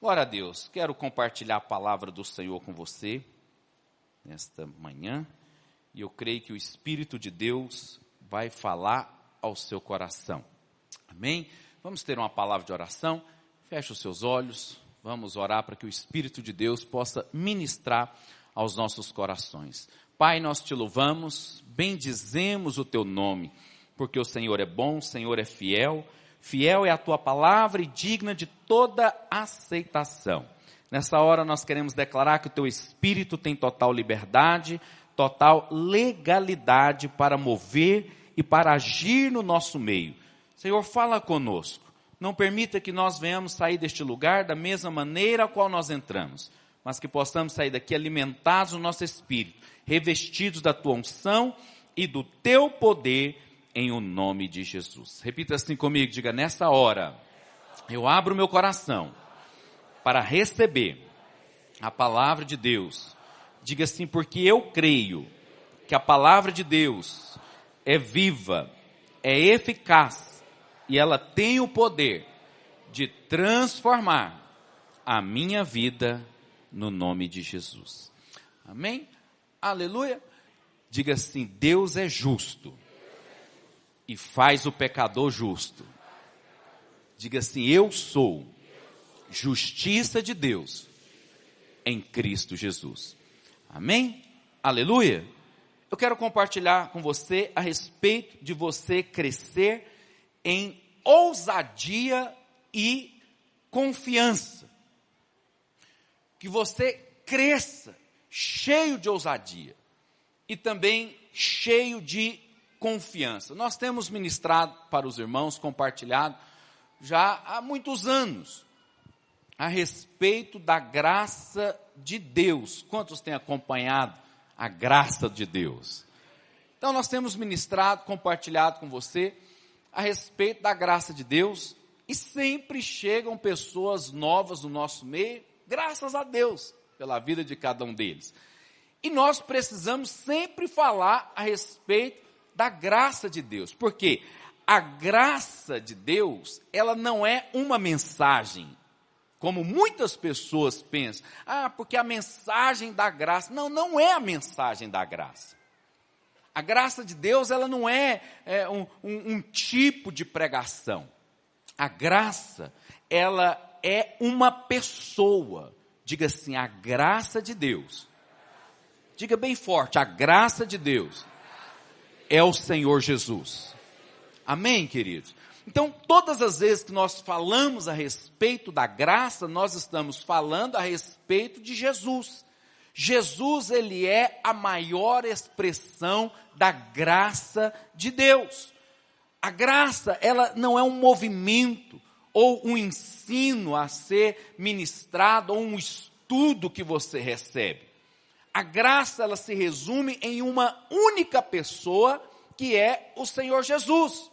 Glória a Deus. Quero compartilhar a palavra do Senhor com você nesta manhã. E eu creio que o Espírito de Deus vai falar ao seu coração. Amém? Vamos ter uma palavra de oração. Feche os seus olhos. Vamos orar para que o Espírito de Deus possa ministrar aos nossos corações. Pai, nós te louvamos, bendizemos o teu nome, porque o Senhor é bom, o Senhor é fiel. Fiel é a tua palavra e digna de toda aceitação. Nessa hora nós queremos declarar que o teu Espírito tem total liberdade, total legalidade para mover e para agir no nosso meio. Senhor, fala conosco. Não permita que nós venhamos sair deste lugar da mesma maneira a qual nós entramos, mas que possamos sair daqui alimentados no nosso espírito, revestidos da tua unção e do teu poder, em o nome de Jesus. Repita assim comigo, diga: nessa hora, eu abro meu coração para receber a palavra de Deus. Diga assim: porque eu creio que a palavra de Deus é viva, é eficaz, e ela tem o poder de transformar a minha vida no nome de Jesus. Amém? Aleluia. Diga assim: Deus é justo e faz o pecador justo. Diga assim: eu sou justiça de Deus em Cristo Jesus. Amém? Aleluia. Eu quero compartilhar com você a respeito de você crescer em ousadia e confiança. Que você cresça cheio de ousadia e também cheio de confiança. Nós temos ministrado para os irmãos, compartilhado já há muitos anos a respeito da graça de Deus. Quantos têm acompanhado a graça de Deus? Então nós temos ministrado, compartilhado com você a respeito da graça de Deus, e sempre chegam pessoas novas no nosso meio, graças a Deus pela vida de cada um deles. E nós precisamos sempre falar a respeito da graça de Deus, porque a graça de Deus, ela não é uma mensagem, como muitas pessoas pensam. Porque a mensagem da graça, não é a mensagem da graça. A graça de Deus, ela não é um tipo de pregação. A graça, ela é uma pessoa. Diga assim: a graça de Deus. Diga bem forte: a graça de Deus é o Senhor Jesus. Amém, queridos? Então, todas as vezes que nós falamos a respeito da graça, nós estamos falando a respeito de Jesus. Jesus, ele é a maior expressão da graça de Deus. A graça, ela não é um movimento ou um ensino a ser ministrado ou um estudo que você recebe. A graça, ela se resume em uma única pessoa, que é o Senhor Jesus.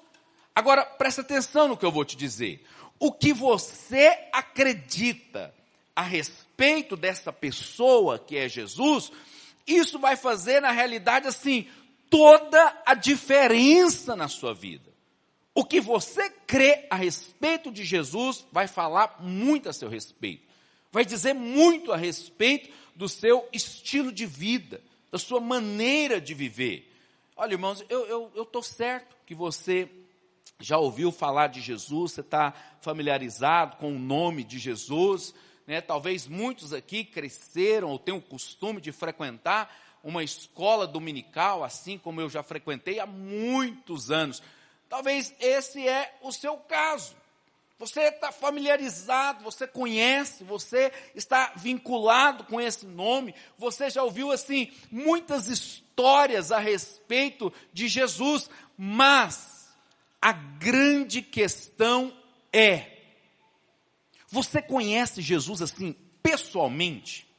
Agora, presta atenção no que eu vou te dizer. O que você acredita a respeito dessa pessoa, que é Jesus, isso vai fazer, na realidade, assim, toda a diferença na sua vida. O que você crê a respeito de Jesus vai falar muito a seu respeito. Vai dizer muito a respeito do seu estilo de vida, da sua maneira de viver. Olha, irmãos, eu estou certo que você já ouviu falar de Jesus, você está familiarizado com o nome de Jesus, né? Talvez muitos aqui cresceram ou tenham o costume de frequentar uma escola dominical, assim como eu já frequentei há muitos anos. Talvez esse é o seu caso. Você está familiarizado, você conhece, você está vinculado com esse nome, você já ouviu assim muitas histórias a respeito de Jesus, mas a grande questão é: você conhece Jesus assim pessoalmente?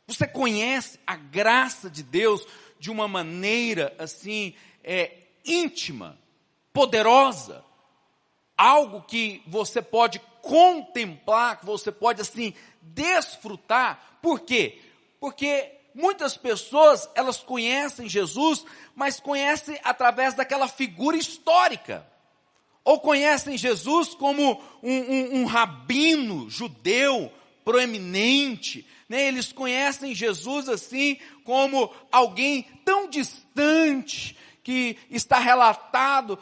Você conhece a graça de Deus de uma maneira assim íntima, poderosa? Algo que você pode contemplar, que você pode assim desfrutar. Por quê? Porque muitas pessoas, elas conhecem Jesus, mas conhecem através daquela figura histórica. Ou conhecem Jesus como um rabino judeu proeminente, né? Eles conhecem Jesus assim como alguém tão distante, que está relatado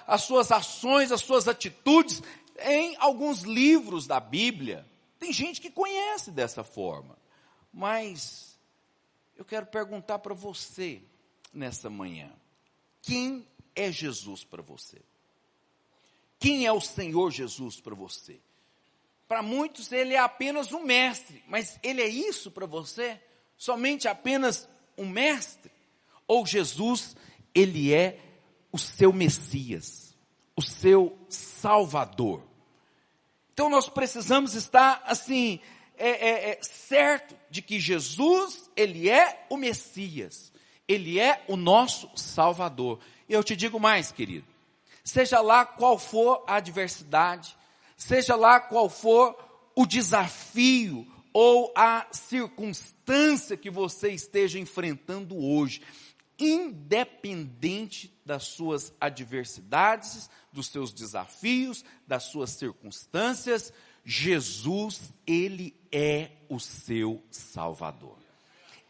as suas ações, as suas atitudes em alguns livros da Bíblia. Tem gente que conhece dessa forma, mas eu quero perguntar para você nessa manhã, quem é Jesus para você? Quem é o Senhor Jesus para você? Para muitos ele é apenas um mestre, mas ele é isso para você? Somente apenas um mestre? Ou Jesus, ele é o seu Messias, o seu Salvador? Então nós precisamos estar assim, certo de que Jesus, ele é o Messias, ele é o nosso Salvador. E eu te digo mais, querido, seja lá qual for a adversidade, seja lá qual for o desafio ou a circunstância que você esteja enfrentando hoje, independente das suas adversidades, dos seus desafios, das suas circunstâncias, Jesus, ele é o seu Salvador.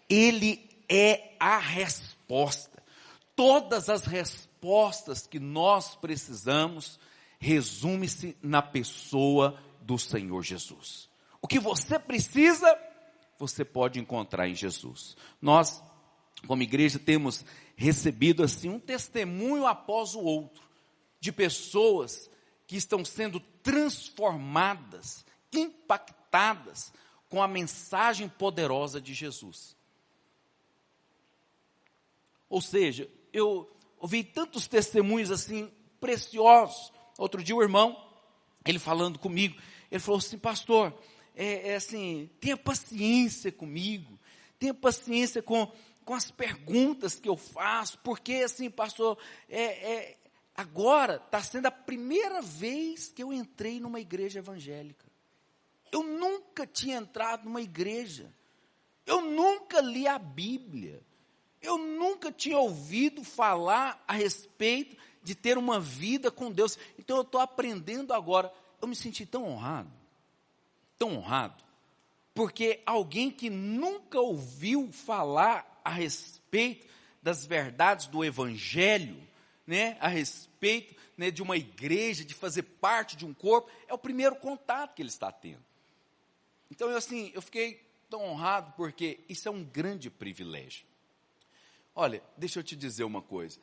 Ele é a resposta. Todas as respostas que nós precisamos resume-se na pessoa do Senhor Jesus. O que você precisa, você pode encontrar em Jesus. Nós, como igreja, temos recebido assim um testemunho após o outro, de pessoas que estão sendo transformadas, impactadas com a mensagem poderosa de Jesus. Ou seja, eu ouvi tantos testemunhos assim, preciosos. Outro dia o irmão, ele falando comigo, ele falou assim: pastor, assim, tenha paciência comigo, tenha paciência com as perguntas que eu faço, porque assim, pastor, agora está sendo a primeira vez que eu entrei numa igreja evangélica. Eu nunca tinha entrado numa igreja, eu nunca li a Bíblia, eu nunca tinha ouvido falar a respeito de ter uma vida com Deus. Então eu estou aprendendo agora. Eu me senti tão honrado, porque alguém que nunca ouviu falar a respeito das verdades do Evangelho, né, a respeito, né, de uma igreja, de fazer parte de um corpo, é o primeiro contato que ele está tendo. Então eu fiquei tão honrado, porque isso é um grande privilégio. Olha, deixa eu te dizer uma coisa.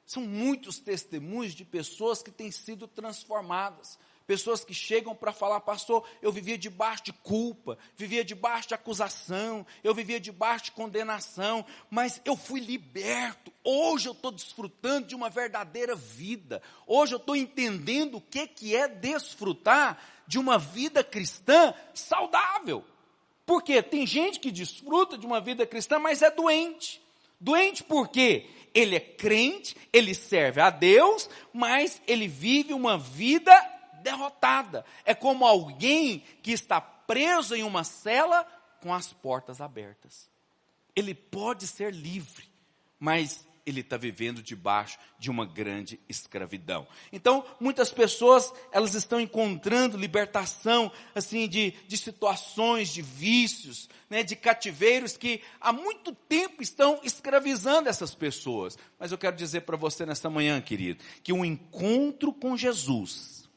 São muitos testemunhos de pessoas que têm sido transformadas. Pessoas que chegam para falar: pastor, eu vivia debaixo de culpa, vivia debaixo de acusação, eu vivia debaixo de condenação, mas eu fui liberto. Hoje eu estou desfrutando de uma verdadeira vida. Hoje eu estou entendendo o que é desfrutar de uma vida cristã saudável. Porque tem gente que desfruta de uma vida cristã, mas é doente. Doente por quê? Ele é crente, ele serve a Deus, mas ele vive uma vida derrotada. É como alguém que está preso em uma cela com as portas abertas. Ele pode ser livre, mas ele está vivendo debaixo de uma grande escravidão. Então, muitas pessoas, elas estão encontrando libertação, assim, de situações, de vícios, né, de cativeiros que há muito tempo estão escravizando essas pessoas. Mas eu quero dizer para você nessa manhã, querido, que um encontro com Jesus,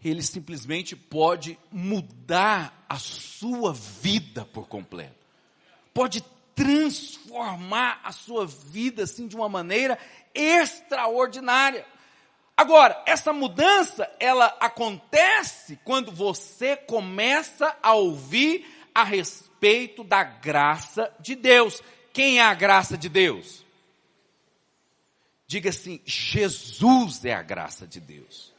ele simplesmente pode mudar a sua vida por completo. Pode transformar a sua vida assim de uma maneira extraordinária. Agora, essa mudança, ela acontece quando você começa a ouvir a respeito da graça de Deus. Quem é a graça de Deus? Diga assim: Jesus é a graça de Deus.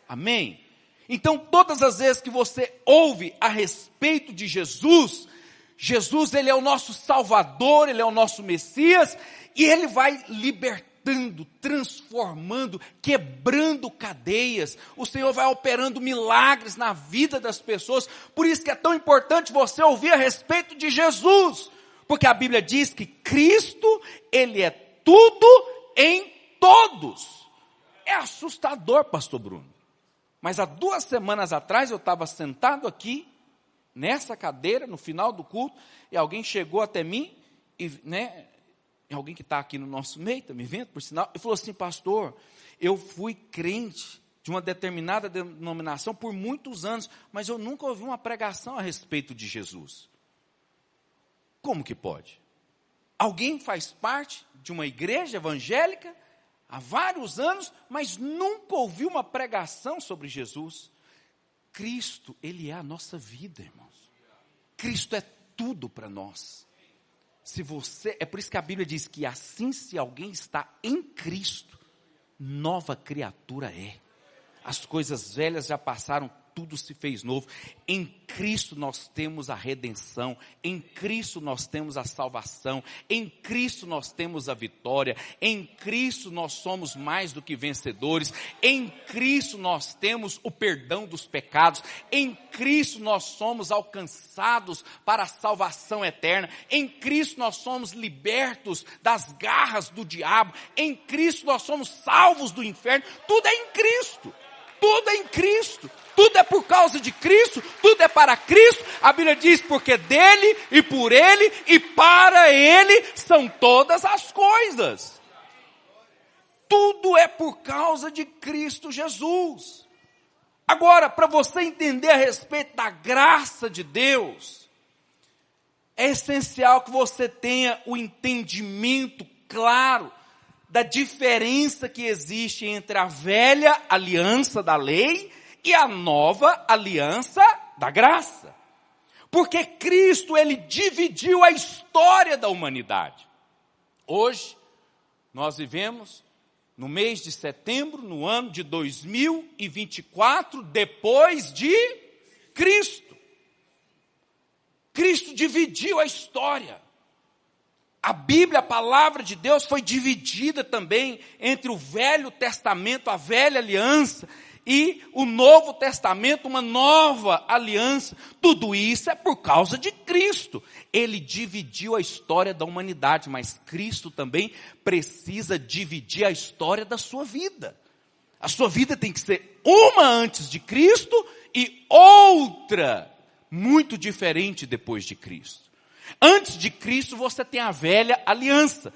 Amém? Então, todas as vezes que você ouve a respeito de Jesus, Jesus, ele é o nosso Salvador, ele é o nosso Messias, e ele vai libertando, transformando, quebrando cadeias. O Senhor vai operando milagres na vida das pessoas. Por isso que é tão importante você ouvir a respeito de Jesus, porque a Bíblia diz que Cristo, ele é tudo em todos. É assustador, pastor Bruno. Mas há 2 semanas atrás eu estava sentado aqui, nessa cadeira, no final do culto, e alguém chegou até mim, e, alguém que está aqui no nosso meio, está me vendo, por sinal, e falou assim: pastor, eu fui crente de uma determinada denominação por muitos anos, mas eu nunca ouvi uma pregação a respeito de Jesus. Como que pode? Alguém faz parte de uma igreja evangélica há vários anos, mas nunca ouviu uma pregação sobre Jesus. Cristo, Ele é a nossa vida, irmãos. Cristo é tudo para nós. É por isso que a Bíblia diz que assim, se alguém está em Cristo, nova criatura é. As coisas velhas já passaram, tudo se fez novo. Em Cristo nós temos a redenção, em Cristo nós temos a salvação, em Cristo nós temos a vitória, em Cristo nós somos mais do que vencedores, em Cristo nós temos o perdão dos pecados, em Cristo nós somos alcançados para a salvação eterna, em Cristo nós somos libertos das garras do diabo, em Cristo nós somos salvos do inferno. Tudo é em Cristo. Tudo é em Cristo, tudo é por causa de Cristo, tudo é para Cristo. A Bíblia diz: porque dele e por ele e para ele são todas as coisas. Tudo é por causa de Cristo Jesus. Agora, para você entender a respeito da graça de Deus, é essencial que você tenha o entendimento claro da diferença que existe entre a velha aliança da lei e a nova aliança da graça. Porque Cristo, Ele dividiu a história da humanidade. Hoje, nós vivemos no mês de setembro, no ano de 2024, depois de Cristo. Cristo dividiu a história. A Bíblia, a palavra de Deus, foi dividida também entre o Velho Testamento, a velha aliança, e o Novo Testamento, uma nova aliança. Tudo isso é por causa de Cristo. Ele dividiu a história da humanidade, mas Cristo também precisa dividir a história da sua vida. A sua vida tem que ser uma antes de Cristo e outra muito diferente depois de Cristo. Antes de Cristo você tem a velha aliança,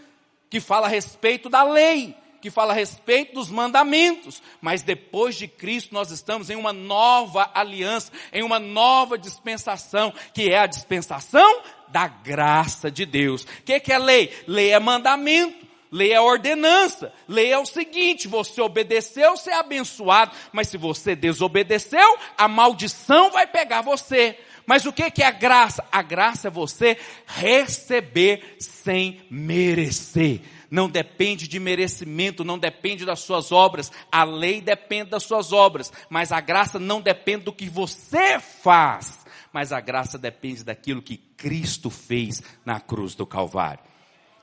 que fala a respeito da lei, que fala a respeito dos mandamentos. Mas depois de Cristo nós estamos em uma nova aliança, em uma nova dispensação, que é a dispensação da graça de Deus. O que é lei? Lei é mandamento. Lei é ordenança. Lei é o seguinte: você obedeceu, você é abençoado. Mas se você desobedeceu, a maldição vai pegar você. Mas o que é a graça? A graça é você receber sem merecer. Não depende de merecimento, não depende das suas obras. A lei depende das suas obras, mas a graça não depende do que você faz. Mas a graça depende daquilo que Cristo fez na cruz do Calvário.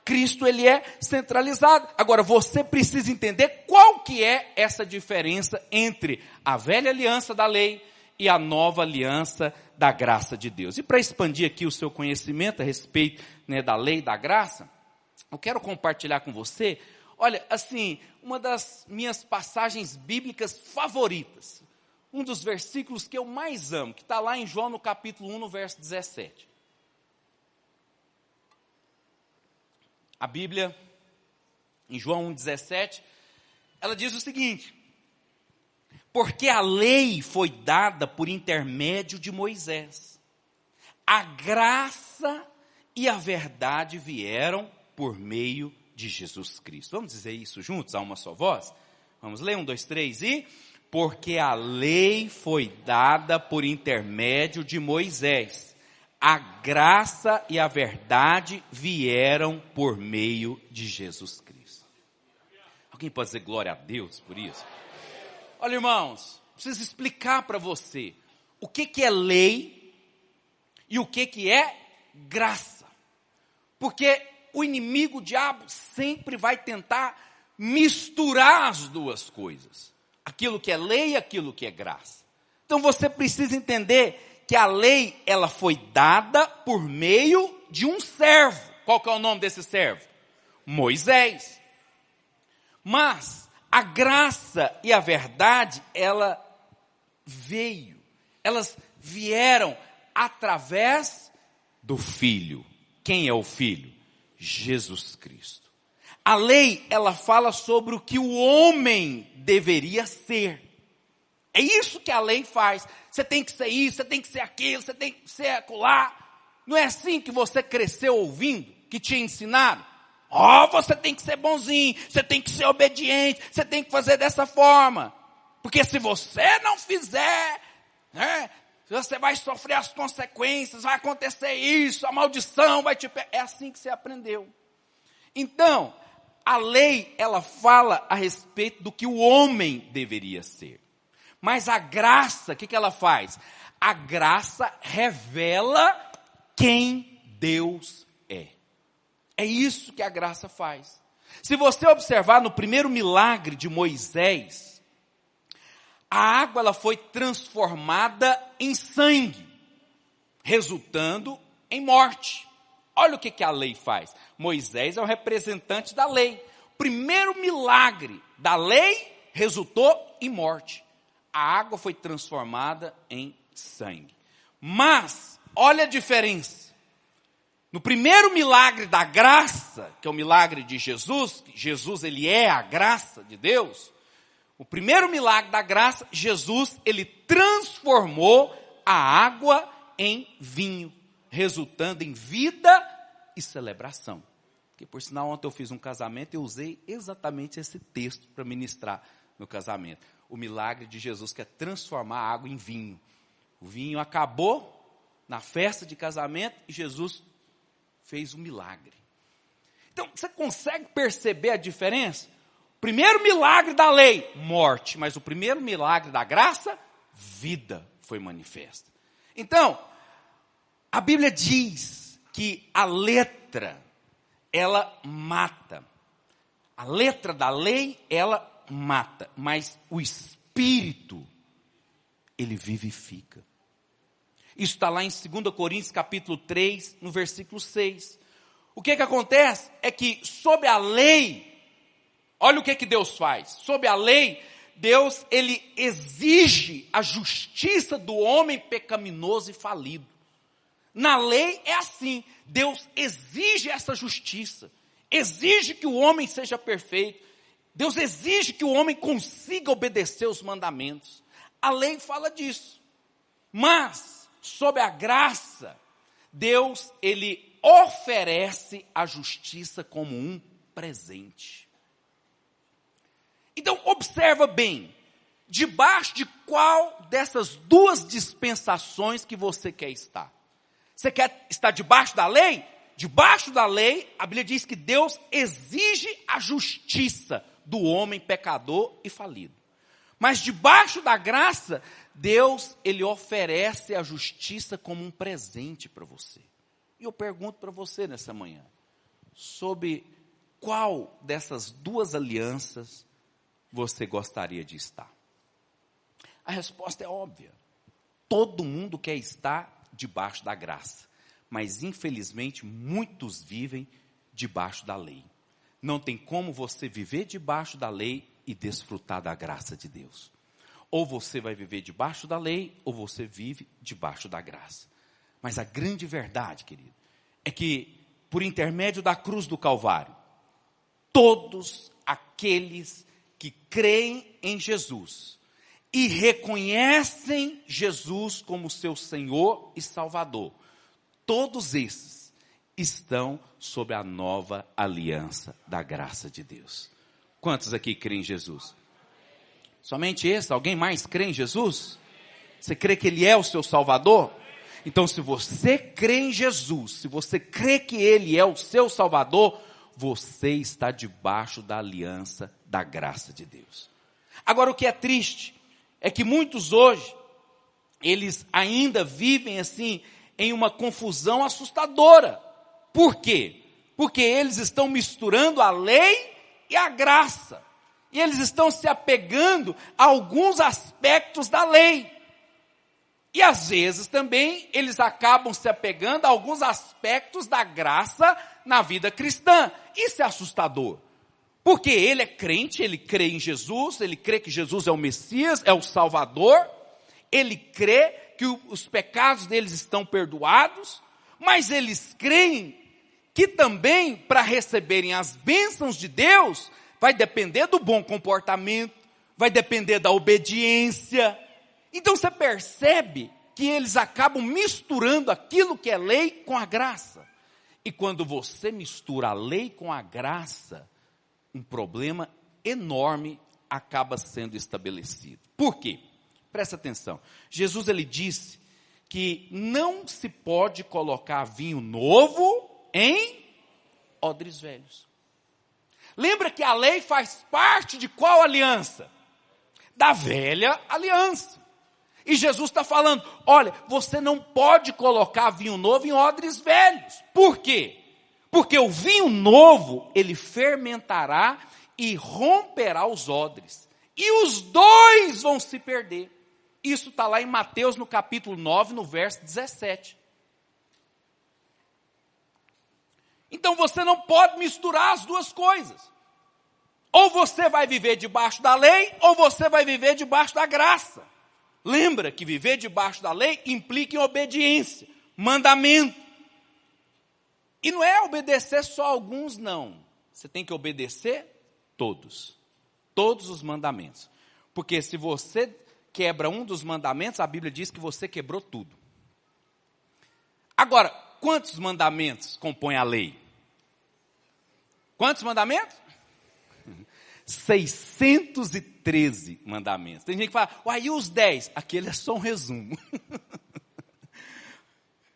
Cristo, Ele é centralizado. Agora, você precisa entender qual que é essa diferença entre a velha aliança da lei e a nova aliança da graça de Deus. E para expandir aqui o seu conhecimento a respeito, da lei e da graça, eu quero compartilhar com você, olha, assim, uma das minhas passagens bíblicas favoritas, um dos versículos que eu mais amo, que está lá em João no capítulo 1, no verso 17. A Bíblia, em João 1,17, ela diz o seguinte: porque a lei foi dada por intermédio de Moisés, a graça e a verdade vieram por meio de Jesus Cristo. Vamos dizer isso juntos, a uma só voz? Vamos ler, 1, 2, 3 e... porque a lei foi dada por intermédio de Moisés, a graça e a verdade vieram por meio de Jesus Cristo. Alguém pode dizer glória a Deus por isso? Olha, irmãos, preciso explicar para você o que é lei e o que é graça. Porque o inimigo, o diabo, sempre vai tentar misturar as duas coisas. Aquilo que é lei e aquilo que é graça. Então você precisa entender que a lei, ela foi dada por meio de um servo. Qual que é o nome desse servo? Moisés. Mas A graça e a verdade, elas vieram através do Filho. Quem é o Filho? Jesus Cristo. A lei, ela fala sobre o que o homem deveria ser. É isso que a lei faz. Você tem que ser isso, você tem que ser aquilo, você tem que ser acolá. Não é assim que você cresceu ouvindo, que te ensinaram? Você tem que ser bonzinho, você tem que ser obediente, você tem que fazer dessa forma. Porque se você não fizer, você vai sofrer as consequências, vai acontecer isso, a maldição vai te pegar. É assim que você aprendeu. Então, a lei, ela fala a respeito do que o homem deveria ser. Mas a graça, o que ela faz? A graça revela quem Deus é. É isso que a graça faz. Se você observar no primeiro milagre de Moisés, a água ela foi transformada em sangue, resultando em morte. Olha o que a lei faz. Moisés é o representante da lei. O primeiro milagre da lei resultou em morte. A água foi transformada em sangue. Mas, olha a diferença. No primeiro milagre da graça, que é o milagre de Jesus, Jesus ele é a graça de Deus. O primeiro milagre da graça, Jesus ele transformou a água em vinho, resultando em vida e celebração. Porque por sinal ontem eu fiz um casamento e eu usei exatamente esse texto para ministrar no casamento. O milagre de Jesus que é transformar a água em vinho. O vinho acabou na festa de casamento e Jesus fez um milagre. Então, você consegue perceber a diferença? O primeiro milagre da lei, morte. Mas o primeiro milagre da graça, vida foi manifesta. Então, a Bíblia diz que a letra, ela mata. A letra da lei, ela mata. Mas o Espírito, ele vivifica. Isso está lá em 2 Coríntios capítulo 3, no versículo 6. O que acontece é que sob a lei, olha o que Deus faz. Sob a lei, Deus ele exige a justiça do homem pecaminoso e falido. Na lei é assim, Deus exige essa justiça. Exige que o homem seja perfeito. Deus exige que o homem consiga obedecer os mandamentos. A lei fala disso. Mas sob a graça, Deus, ele oferece a justiça como um presente. Então, observa bem, debaixo de qual dessas duas dispensações que você quer estar? Você quer estar debaixo da lei? Debaixo da lei, a Bíblia diz que Deus exige a justiça do homem pecador e falido. Mas debaixo da graça, Deus, ele oferece a justiça como um presente para você. E eu pergunto para você nessa manhã, sobre qual dessas duas alianças você gostaria de estar? A resposta é óbvia. Todo mundo quer estar debaixo da graça. Mas infelizmente muitos vivem debaixo da lei. Não tem como você viver debaixo da lei e desfrutar da graça de Deus. Ou você vai viver debaixo da lei, ou você vive debaixo da graça. Mas a grande verdade, querido, é que por intermédio da cruz do Calvário, todos aqueles que creem em Jesus e reconhecem Jesus como seu Senhor e Salvador, todos esses estão sob a nova aliança da graça de Deus. Quantos aqui creem em Jesus? Somente esse? Alguém mais crê em Jesus? Você crê que Ele é o seu Salvador? Então, se você crê em Jesus, se você crê que Ele é o seu Salvador, você está debaixo da aliança da graça de Deus. Agora, o que é triste é que muitos hoje, eles ainda vivem assim, em uma confusão assustadora. Por quê? Porque eles estão misturando a lei e a graça. E eles estão se apegando a alguns aspectos da lei. E às vezes também eles acabam se apegando a alguns aspectos da graça na vida cristã. Isso é assustador. Porque ele é crente, ele crê em Jesus, ele crê que Jesus é o Messias, é o Salvador, ele crê que os pecados deles estão perdoados, mas eles creem que também, para receberem as bênçãos de Deus, vai depender do bom comportamento, vai depender da obediência. Então você percebe que eles acabam misturando aquilo que é lei com a graça. E quando você mistura a lei com a graça, um problema enorme acaba sendo estabelecido. Por quê? Presta atenção. Jesus, ele disse que não se pode colocar vinho novo em odres velhos. Lembra que a lei faz parte de qual aliança? Da velha aliança. E Jesus está falando, olha, você não pode colocar vinho novo em odres velhos. Por quê? Porque o vinho novo, ele fermentará e romperá os odres. E os dois vão se perder. Isso está lá em Mateus, no capítulo 9, no verso 17. Então você não pode misturar as duas coisas. Ou você vai viver debaixo da lei, ou você vai viver debaixo da graça. Lembra que viver debaixo da lei implica em obediência, mandamento. E não é obedecer só alguns, não. Você tem que obedecer todos. Todos os mandamentos. Porque se você quebra um dos mandamentos, a Bíblia diz que você quebrou tudo. Agora, quantos mandamentos compõem a lei? Quantos mandamentos? 613 mandamentos. Tem gente que fala, uai, e os 10? Aquele é só um resumo.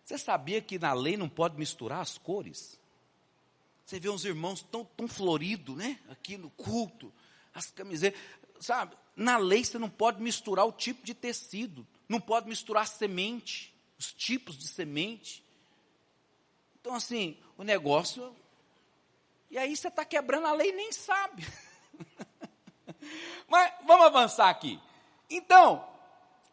Você sabia que na lei não pode misturar as cores? Você vê uns irmãos tão floridos, né? Aqui no culto, as camisetas, sabe? Na lei você não pode misturar o tipo de tecido, não pode misturar semente, os tipos de semente. Então assim, o negócio... E aí você está quebrando a lei e nem sabe. Mas vamos avançar aqui. Então,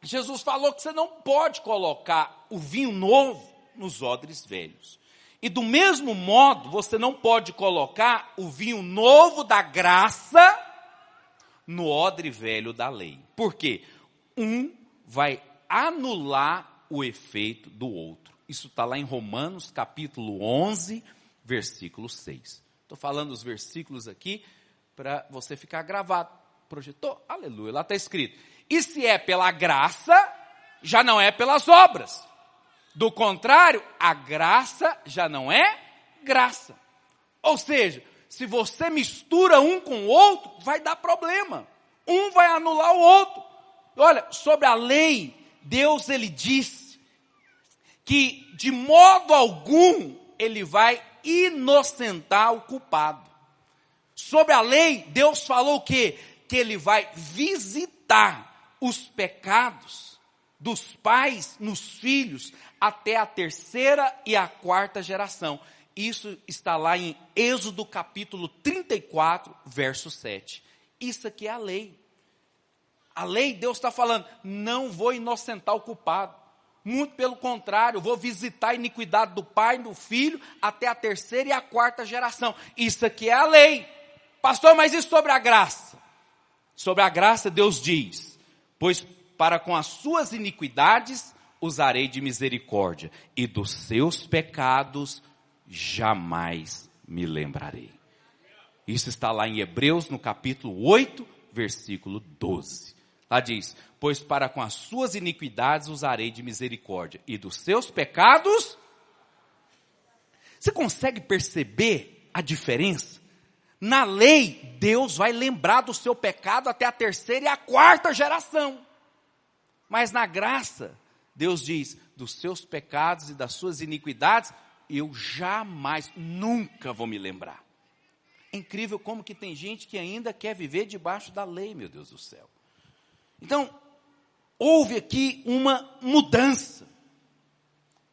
Jesus falou que você não pode colocar o vinho novo nos odres velhos. E do mesmo modo, você não pode colocar o vinho novo da graça no odre velho da lei. Por quê? Um vai anular o efeito do outro. Isso está lá em Romanos, capítulo 11, versículo 6. Estou falando os versículos aqui para você ficar gravado. Projetou? Aleluia. Lá está escrito. E se é pela graça, já não é pelas obras. Do contrário, a graça já não é graça. Ou seja, se você mistura um com o outro, vai dar problema. Um vai anular o outro. Olha, sobre a lei, Deus, ele disse que de modo algum ele vai inocentar o culpado. Sobre a lei, Deus falou o quê? Que ele vai visitar os pecados dos pais nos filhos até a 3ª e a 4ª geração. Isso está lá em Êxodo capítulo 34, verso 7. Isso aqui é a lei. A lei, Deus está falando, não vou inocentar o culpado. Muito pelo contrário, vou visitar a iniquidade do pai e do filho até a 3ª e a 4ª geração. Isso aqui é a lei. Pastor, mas e sobre a graça? Sobre a graça, Deus diz, pois para com as suas iniquidades usarei de misericórdia, e dos seus pecados jamais me lembrarei. Isso está lá em Hebreus, no capítulo 8, versículo 12. Lá diz, pois para com as suas iniquidades usarei de misericórdia, e dos seus pecados... Você consegue perceber a diferença? Na lei, Deus vai lembrar do seu pecado até a 3ª e a 4ª geração. Mas na graça, Deus diz, dos seus pecados e das suas iniquidades, eu jamais, nunca vou me lembrar. É incrível como que tem gente que ainda quer viver debaixo da lei, meu Deus do céu. Então, houve aqui uma mudança.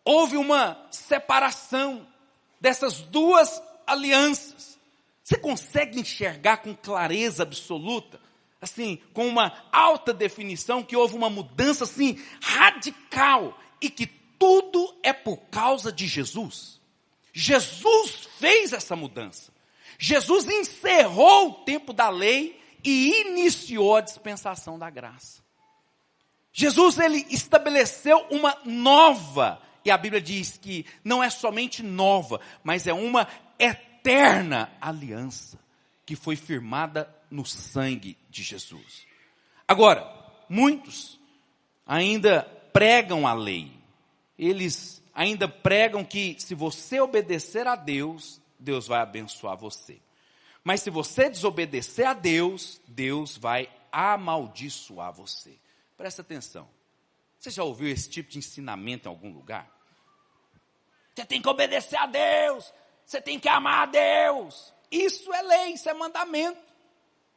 Houve uma separação dessas duas alianças. Você consegue enxergar com clareza absoluta, assim, com uma alta definição, que houve uma mudança, assim, radical, e que tudo é por causa de Jesus? Jesus fez essa mudança. Jesus encerrou o tempo da lei e iniciou a dispensação da graça. Jesus, ele estabeleceu uma nova, e a Bíblia diz que não é somente nova, mas é uma eterna aliança, que foi firmada no sangue de Jesus. Agora, muitos ainda pregam a lei. Eles ainda pregam que se você obedecer a Deus, Deus vai abençoar você. Mas se você desobedecer a Deus, Deus vai amaldiçoar você. Presta atenção. Você já ouviu esse tipo de ensinamento em algum lugar? Você tem que obedecer a Deus. Você tem que amar a Deus. Isso é lei, isso é mandamento.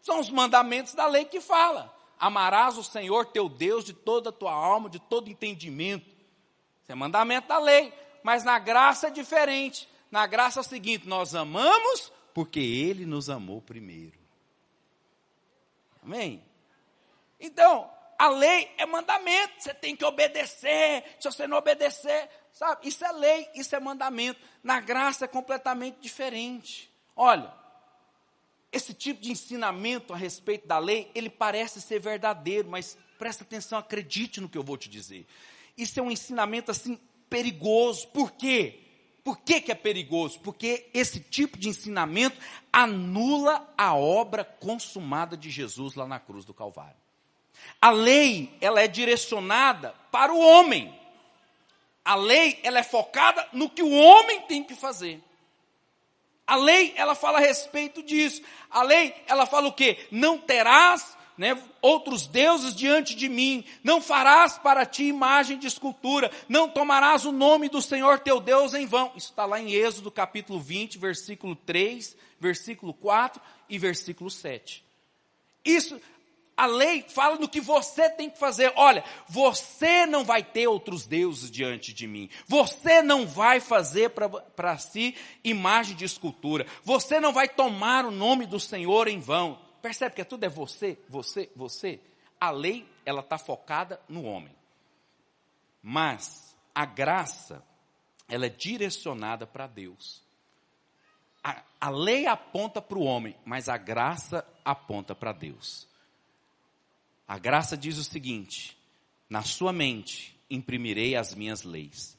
São os mandamentos da lei que fala. Amarás o Senhor teu Deus de toda a tua alma, de todo entendimento. Isso é mandamento da lei. Mas na graça é diferente. Na graça é o seguinte, nós amamos porque Ele nos amou primeiro. Amém? Então, a lei é mandamento, você tem que obedecer. Se você não obedecer, sabe? Isso é lei, isso é mandamento. Na graça é completamente diferente. Olha, esse tipo de ensinamento a respeito da lei, ele parece ser verdadeiro, mas presta atenção, acredite no que eu vou te dizer. Isso é um ensinamento assim perigoso. Por quê? Por que é perigoso? Porque esse tipo de ensinamento anula a obra consumada de Jesus lá na cruz do Calvário. A lei, ela é direcionada para o homem. A lei, ela é focada no que o homem tem que fazer. A lei, ela fala a respeito disso. A lei, ela fala o quê? Não terás, outros deuses diante de mim, não farás para ti imagem de escultura, não tomarás o nome do Senhor teu Deus em vão. Isso está lá em Êxodo capítulo 20, versículo 3, versículo 4 e versículo 7. Isso, a lei fala no que você tem que fazer. Olha, você não vai ter outros deuses diante de mim. Você não vai fazer para si imagem de escultura. Você não vai tomar o nome do Senhor em vão. Percebe que tudo é você, você, você? A lei, ela está focada no homem. Mas a graça, ela é direcionada para Deus. A lei aponta para o homem, mas a graça aponta para Deus. A graça diz o seguinte: na sua mente imprimirei as minhas leis.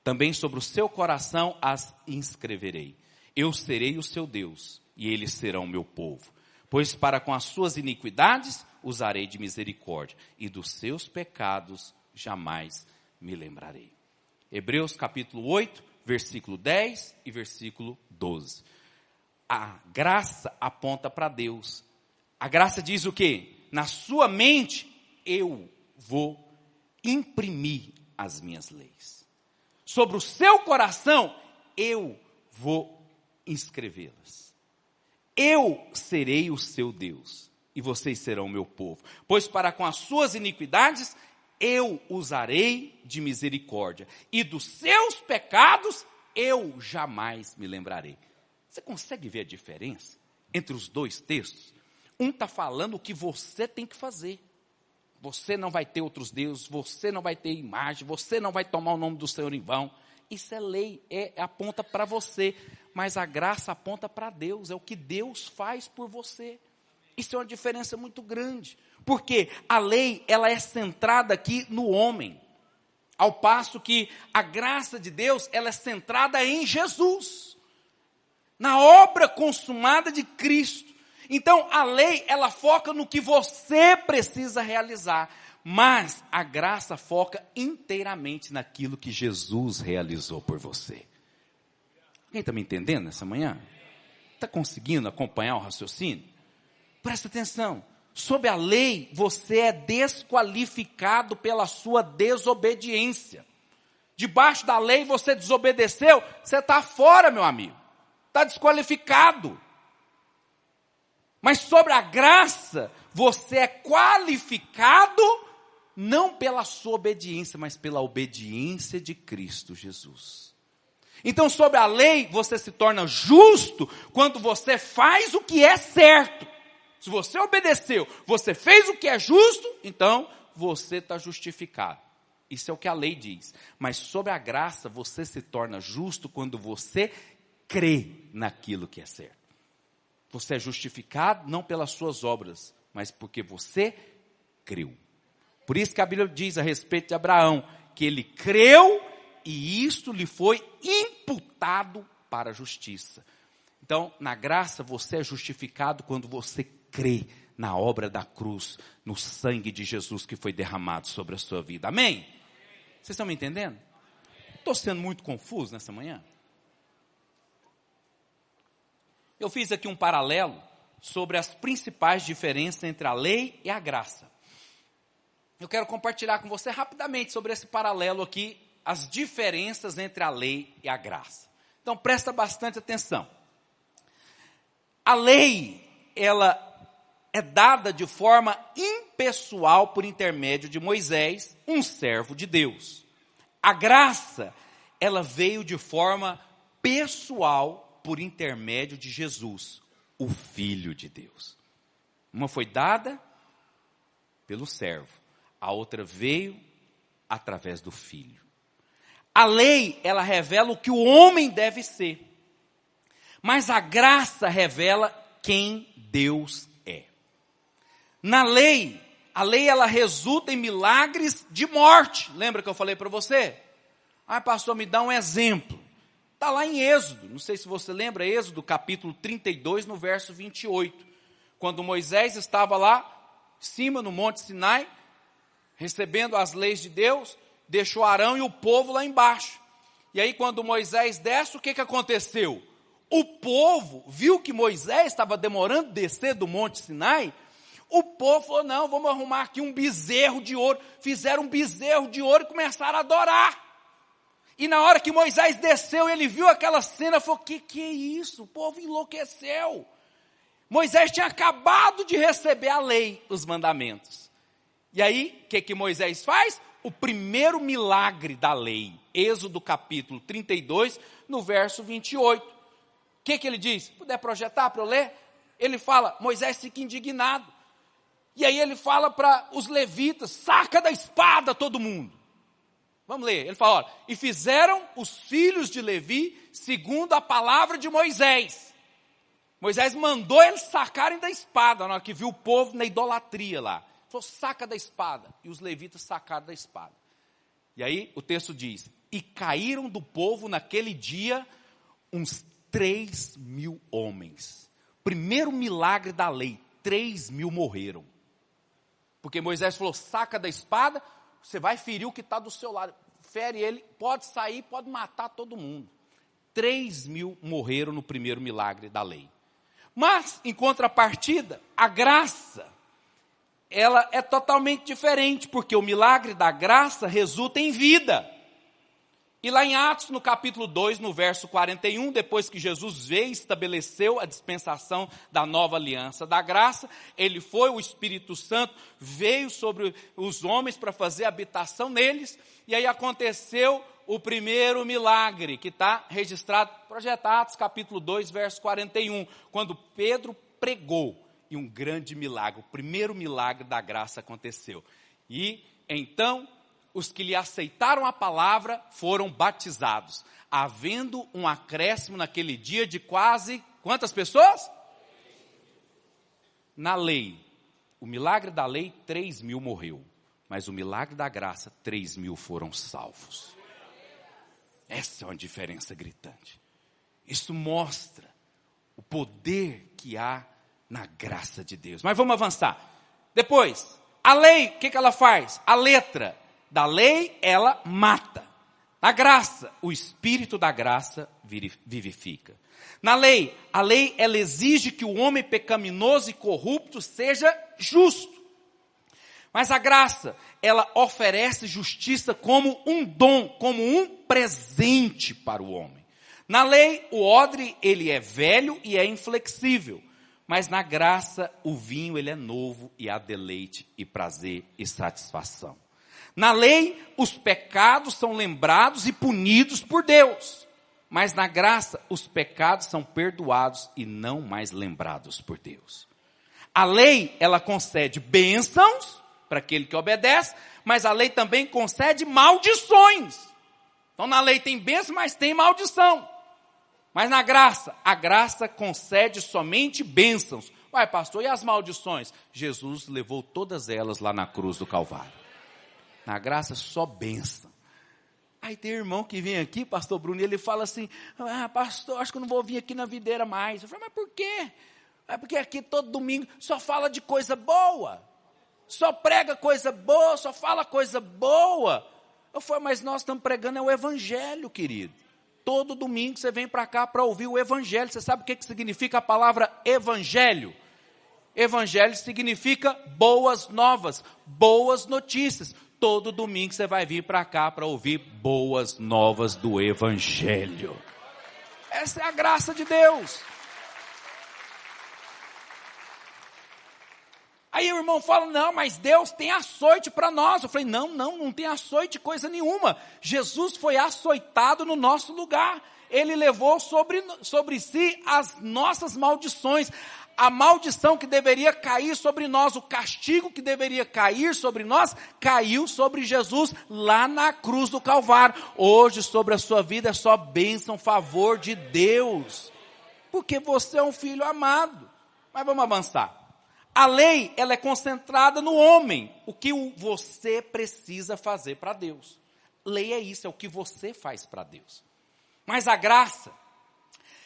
Também sobre o seu coração as inscreverei. Eu serei o seu Deus, e eles serão meu povo. Pois para com as suas iniquidades usarei de misericórdia, e dos seus pecados jamais me lembrarei. Hebreus capítulo 8, versículo 10 e versículo 12. A graça aponta para Deus. A graça diz o quê? Na sua mente eu vou imprimir as minhas leis. Sobre o seu coração eu vou inscrevê-las. Eu serei o seu Deus, e vocês serão o meu povo. Pois para com as suas iniquidades, eu usarei de misericórdia. E dos seus pecados, eu jamais me lembrarei. Você consegue ver a diferença entre os dois textos? Um está falando o que você tem que fazer. Você não vai ter outros deuses, você não vai ter imagem, você não vai tomar o nome do Senhor em vão. Isso é lei, aponta para você. Mas a graça aponta para Deus, é o que Deus faz por você. Isso é uma diferença muito grande. Porque a lei, ela é centrada aqui no homem. Ao passo que a graça de Deus, ela é centrada em Jesus. Na obra consumada de Cristo. Então, a lei, ela foca no que você precisa realizar. Mas a graça foca inteiramente naquilo que Jesus realizou por você. Alguém está me entendendo nessa manhã? Está conseguindo acompanhar o raciocínio? Presta atenção. Sob a lei, você é desqualificado pela sua desobediência. Debaixo da lei, você desobedeceu, você está fora, meu amigo. Está desqualificado. Mas sobre a graça, você é qualificado não pela sua obediência, mas pela obediência de Cristo Jesus. Então, sobre a lei, você se torna justo quando você faz o que é certo. Se você obedeceu, você fez o que é justo, então você está justificado. Isso é o que a lei diz. Mas sobre a graça, você se torna justo quando você crê naquilo que é certo. Você é justificado não pelas suas obras, mas porque você creu. Por isso que a Bíblia diz a respeito de Abraão, que ele creu e isto lhe foi imputado para a justiça. Então, na graça, você é justificado quando você crê na obra da cruz, no sangue de Jesus que foi derramado sobre a sua vida. Amém? Vocês estão me entendendo? Estou sendo muito confuso nessa manhã? Eu fiz aqui um paralelo sobre as principais diferenças entre a lei e a graça. Eu quero compartilhar com você rapidamente sobre esse paralelo aqui, as diferenças entre a lei e a graça. Então presta bastante atenção. A lei, ela é dada de forma impessoal por intermédio de Moisés, um servo de Deus. A graça, ela veio de forma pessoal por intermédio de Jesus, o Filho de Deus. Uma foi dada pelo servo, a outra veio através do Filho. A lei, ela revela o que o homem deve ser, mas a graça revela quem Deus é. Na lei, a lei ela resulta em milagres de morte. Lembra que eu falei para você? Pastor, me dá um exemplo. Está lá em Êxodo, não sei se você lembra, Êxodo capítulo 32, no verso 28. Quando Moisés estava lá, em cima no Monte Sinai, recebendo as leis de Deus, deixou Arão e o povo lá embaixo. E aí quando Moisés desce, o que aconteceu? O povo viu que Moisés estava demorando a descer do Monte Sinai. O povo falou, não, vamos arrumar aqui um bezerro de ouro. Fizeram um bezerro de ouro e começaram a adorar. E na hora que Moisés desceu, ele viu aquela cena, falou, que é isso? O povo enlouqueceu. Moisés tinha acabado de receber a lei, os mandamentos. E aí, o que Moisés faz? O primeiro milagre da lei. Êxodo capítulo 32, no verso 28. O que ele diz? Se puder projetar para eu ler? Ele fala, Moisés fica indignado. E aí ele fala para os levitas, saca da espada todo mundo. Vamos ler, ele fala, olha, e fizeram os filhos de Levi segundo a palavra de Moisés. Moisés mandou eles sacarem da espada, na hora que viu o povo na idolatria lá. Ele falou, saca da espada. E os levitas sacaram da espada. E aí o texto diz, e caíram do povo naquele dia uns 3.000 homens. Primeiro milagre da lei, 3.000 morreram. Porque Moisés falou, saca da espada, você vai ferir o que está do seu lado. Fere ele, pode sair, pode matar todo mundo. 3.000 morreram no primeiro milagre da lei. Mas, em contrapartida, a graça, ela é totalmente diferente, porque o milagre da graça resulta em vida. E lá em Atos, no capítulo 2, no verso 41, depois que Jesus veio e estabeleceu a dispensação da nova aliança da graça, ele foi, o Espírito Santo veio sobre os homens para fazer habitação neles, e aí aconteceu o primeiro milagre, que está registrado, projetado, Atos capítulo 2, verso 41, quando Pedro pregou, e um grande milagre, o primeiro milagre da graça aconteceu. E então, os que lhe aceitaram a palavra foram batizados, havendo um acréscimo naquele dia de quase, quantas pessoas? Na lei, o milagre da lei, 3.000 morreu, mas o milagre da graça, 3.000 foram salvos. Essa é uma diferença gritante. Isso mostra o poder que há na graça de Deus. Mas vamos avançar. Depois, a lei, o que ela faz? A letra da lei, ela mata. Na graça, o Espírito da graça vivifica. Na lei, a lei, ela exige que o homem pecaminoso e corrupto seja justo. Mas a graça, ela oferece justiça como um dom, como um presente para o homem. Na lei, o odre, ele é velho e é inflexível. Mas na graça, o vinho, ele é novo e há deleite e prazer e satisfação. Na lei, os pecados são lembrados e punidos por Deus. Mas na graça, os pecados são perdoados e não mais lembrados por Deus. A lei, ela concede bênçãos para aquele que obedece, mas a lei também concede maldições. Então na lei tem bênção, mas tem maldição. Mas na graça, a graça concede somente bênçãos. Uai, pastor, e as maldições? Jesus levou todas elas lá na cruz do Calvário. Na graça, só bênção. Aí tem irmão que vem aqui, pastor Bruno, e ele fala assim, pastor, acho que eu não vou vir aqui na videira mais. Eu falo, mas por quê? É porque aqui todo domingo só fala de coisa boa. Só prega coisa boa, só fala coisa boa. Eu falo, mas nós estamos pregando é o evangelho, querido. Todo domingo você vem para cá para ouvir o evangelho. Você sabe o que significa a palavra evangelho? Evangelho significa boas novas, boas notícias. Todo domingo você vai vir para cá para ouvir boas novas do evangelho. Essa é a graça de Deus. Aí o irmão fala, não, mas Deus tem açoite para nós. Eu falei, não tem açoite coisa nenhuma. Jesus foi açoitado no nosso lugar. Ele levou sobre si as nossas maldições. A maldição que deveria cair sobre nós, o castigo que deveria cair sobre nós, caiu sobre Jesus lá na cruz do Calvário. Hoje sobre a sua vida é só bênção, favor de Deus. Porque você é um filho amado. Mas vamos avançar. A lei, ela é concentrada no homem. O que você precisa fazer para Deus. Lei é isso, é o que você faz para Deus. Mas a graça,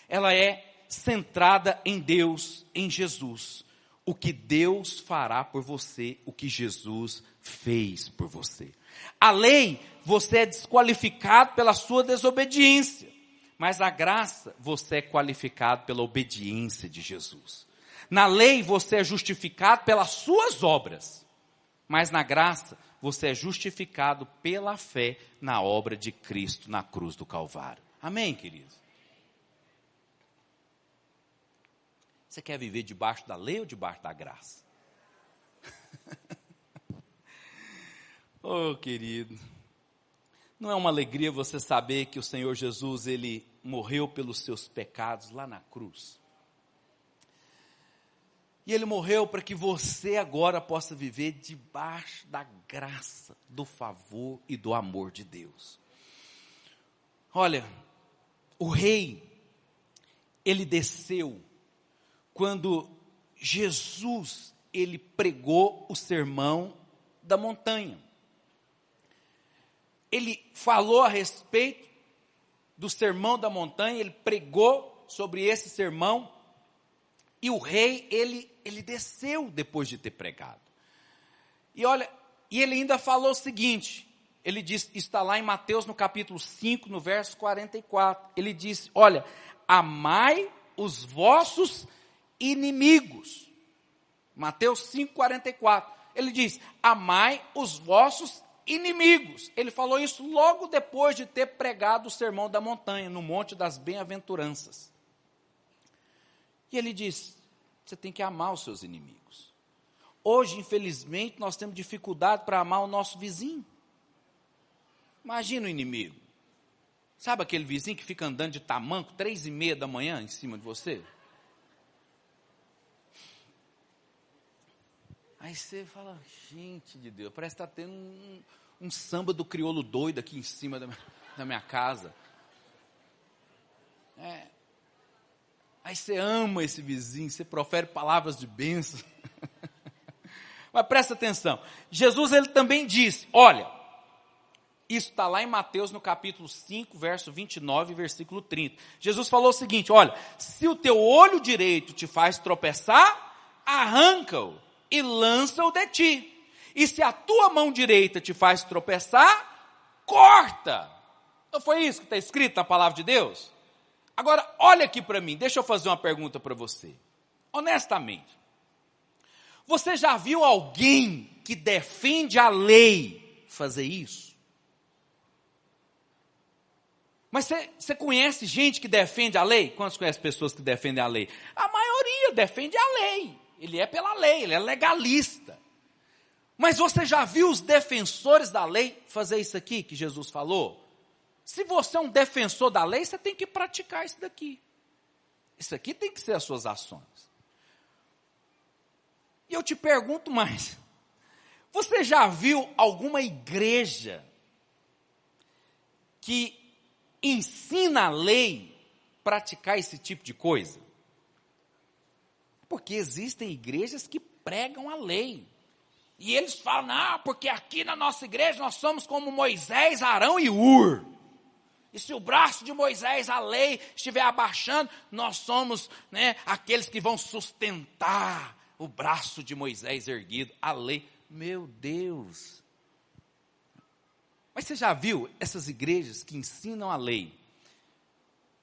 ela é centrada em Deus, em Jesus. O que Deus fará por você, o que Jesus fez por você. A lei, você é desqualificado pela sua desobediência. Mas a graça, você é qualificado pela obediência de Jesus. Na lei você é justificado pelas suas obras, mas na graça você é justificado pela fé na obra de Cristo na cruz do Calvário. Amém, queridos? Você quer viver debaixo da lei ou debaixo da graça? Oh, querido, não é uma alegria você saber que o Senhor Jesus, Ele morreu pelos seus pecados lá na cruz? E Ele morreu para que você agora possa viver debaixo da graça, do favor e do amor de Deus. Olha, o rei, ele desceu quando Jesus, ele pregou o sermão da montanha. Ele falou a respeito do sermão da montanha, ele pregou sobre esse sermão. E o rei, ele desceu depois de ter pregado. E olha, e ele ainda falou o seguinte, ele diz, está lá em Mateus no capítulo 5, no verso 44. Ele disse, olha, amai os vossos inimigos. Mateus 5, 44. Ele diz, amai os vossos inimigos. Ele falou isso logo depois de ter pregado o sermão da montanha, no Monte das Bem-aventuranças. E ele diz, você tem que amar os seus inimigos. Hoje, infelizmente, nós temos dificuldade para amar o nosso vizinho. Imagina o inimigo. Sabe aquele vizinho que fica andando de tamanco, 3:30 da manhã em cima de você? Aí você fala, gente de Deus, parece que está tendo um samba do crioulo doido aqui em cima da minha casa. Aí você ama esse vizinho, você profere palavras de bênção. Mas presta atenção, Jesus ele também disse, olha, isso está lá em Mateus no capítulo 5, verso 29 e versículo 30. Jesus falou o seguinte, olha, se o teu olho direito te faz tropeçar, arranca-o e lança-o de ti. E se a tua mão direita te faz tropeçar, corta. Não foi isso que está escrito na palavra de Deus? Agora, olha aqui para mim, deixa eu fazer uma pergunta para você. Honestamente, você já viu alguém que defende a lei fazer isso? Mas você conhece gente que defende a lei? Quantos conhecem pessoas que defendem a lei? A maioria defende a lei. Ele é pela lei, ele é legalista. Mas você já viu os defensores da lei fazer isso aqui que Jesus falou? Se você é um defensor da lei, você tem que praticar isso daqui. Isso aqui tem que ser as suas ações. E eu te pergunto mais. Você já viu alguma igreja que ensina a lei praticar esse tipo de coisa? Porque existem igrejas que pregam a lei. E eles falam, não, porque aqui na nossa igreja nós somos como Moisés, Arão e Ur. E se o braço de Moisés, a lei, estiver abaixando, nós somos, né, aqueles que vão sustentar o braço de Moisés erguido, a lei. Meu Deus! Mas você já viu essas igrejas que ensinam a lei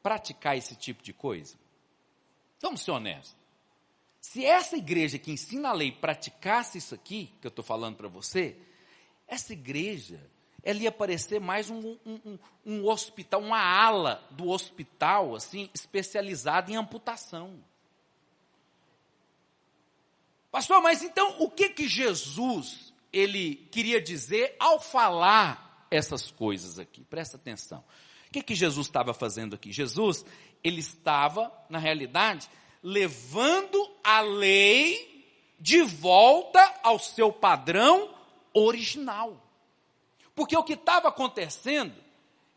praticar esse tipo de coisa? Vamos ser honestos. Se essa igreja que ensina a lei praticasse isso aqui, que eu estou falando para você, essa igreja, ela ia parecer mais um hospital, uma ala do hospital, assim, especializada em amputação. Pastor, mas então o que Jesus, ele queria dizer ao falar essas coisas aqui? Presta atenção. O que Jesus estava fazendo aqui? Jesus, ele estava, na realidade, levando a lei de volta ao seu padrão original. Porque o que estava acontecendo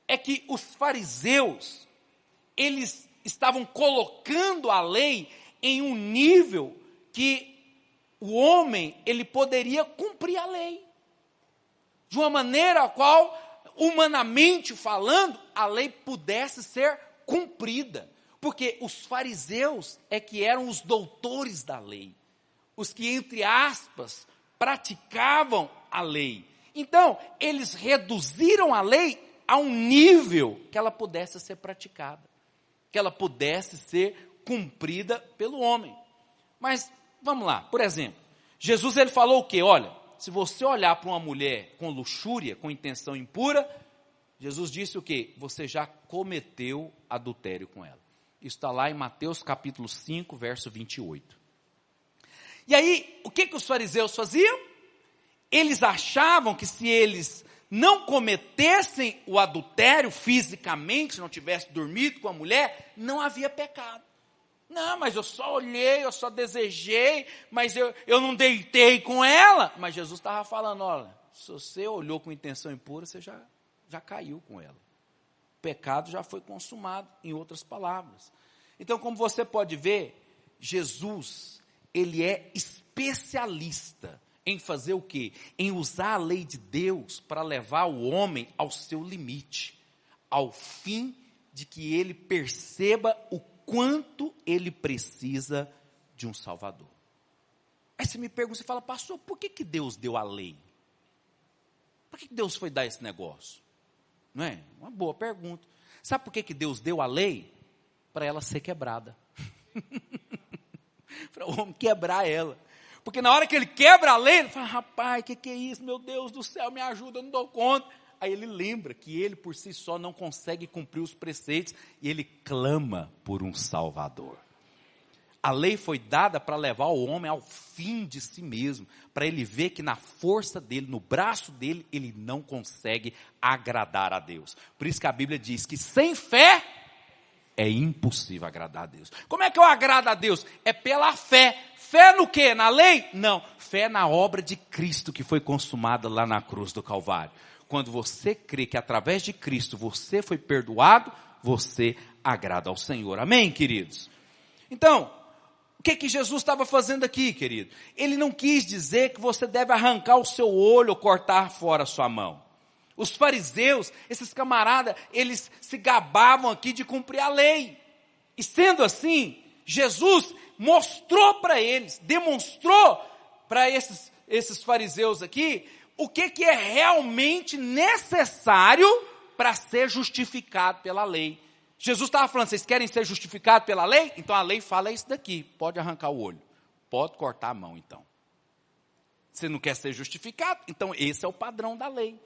é que os fariseus, eles estavam colocando a lei em um nível que o homem, ele poderia cumprir a lei. De uma maneira a qual, humanamente falando, a lei pudesse ser cumprida. Porque os fariseus é que eram os doutores da lei. Os que, entre aspas, praticavam a lei. Então, eles reduziram a lei a um nível que ela pudesse ser praticada. Que ela pudesse ser cumprida pelo homem. Mas, vamos lá, por exemplo, Jesus ele falou o quê? Olha, se você olhar para uma mulher com luxúria, com intenção impura, Jesus disse o quê? Você já cometeu adultério com ela. Isso está lá em Mateus capítulo 5, verso 28. E aí, o que os fariseus faziam? Eles achavam que se eles não cometessem o adultério fisicamente, não tivessem dormido com a mulher, não havia pecado. Não, mas eu só olhei, eu só desejei, mas eu não deitei com ela. Mas Jesus estava falando, olha, se você olhou com intenção impura, você já caiu com ela. O pecado já foi consumado, em outras palavras. Então, como você pode ver, Jesus, ele é especialista em fazer o quê? Em usar a lei de Deus para levar o homem ao seu limite, ao fim de que ele perceba o quanto ele precisa de um Salvador. Aí você me pergunta, você fala, pastor, por que Deus deu a lei? Por que Deus foi dar esse negócio? Não é? Uma boa pergunta. Sabe por que Deus deu a lei? Para ela ser quebrada. Para o homem quebrar ela. Porque na hora que ele quebra a lei, ele fala, rapaz, o que é isso? Meu Deus do céu, me ajuda, eu não dou conta. Aí ele lembra que ele por si só não consegue cumprir os preceitos e ele clama por um Salvador. A lei foi dada para levar o homem ao fim de si mesmo, para ele ver que na força dele, no braço dele, ele não consegue agradar a Deus. Por isso que a Bíblia diz que sem fé é impossível agradar a Deus. Como é que eu agrado a Deus? É pela fé. Fé no quê? Na lei? Não. Fé na obra de Cristo que foi consumada lá na cruz do Calvário. Quando você crê que através de Cristo você foi perdoado, você agrada ao Senhor. Amém, queridos? Então, o que Jesus estava fazendo aqui, querido? Ele não quis dizer que você deve arrancar o seu olho ou cortar fora a sua mão. Os fariseus, esses camaradas, eles se gabavam aqui de cumprir a lei. E sendo assim, Jesus mostrou para eles, demonstrou para esses fariseus aqui, o que é realmente necessário para ser justificado pela lei. Jesus estava falando, vocês querem ser justificados pela lei? Então a lei fala isso daqui, pode arrancar o olho, pode cortar a mão então. Você não quer ser justificado? Então esse é o padrão da lei.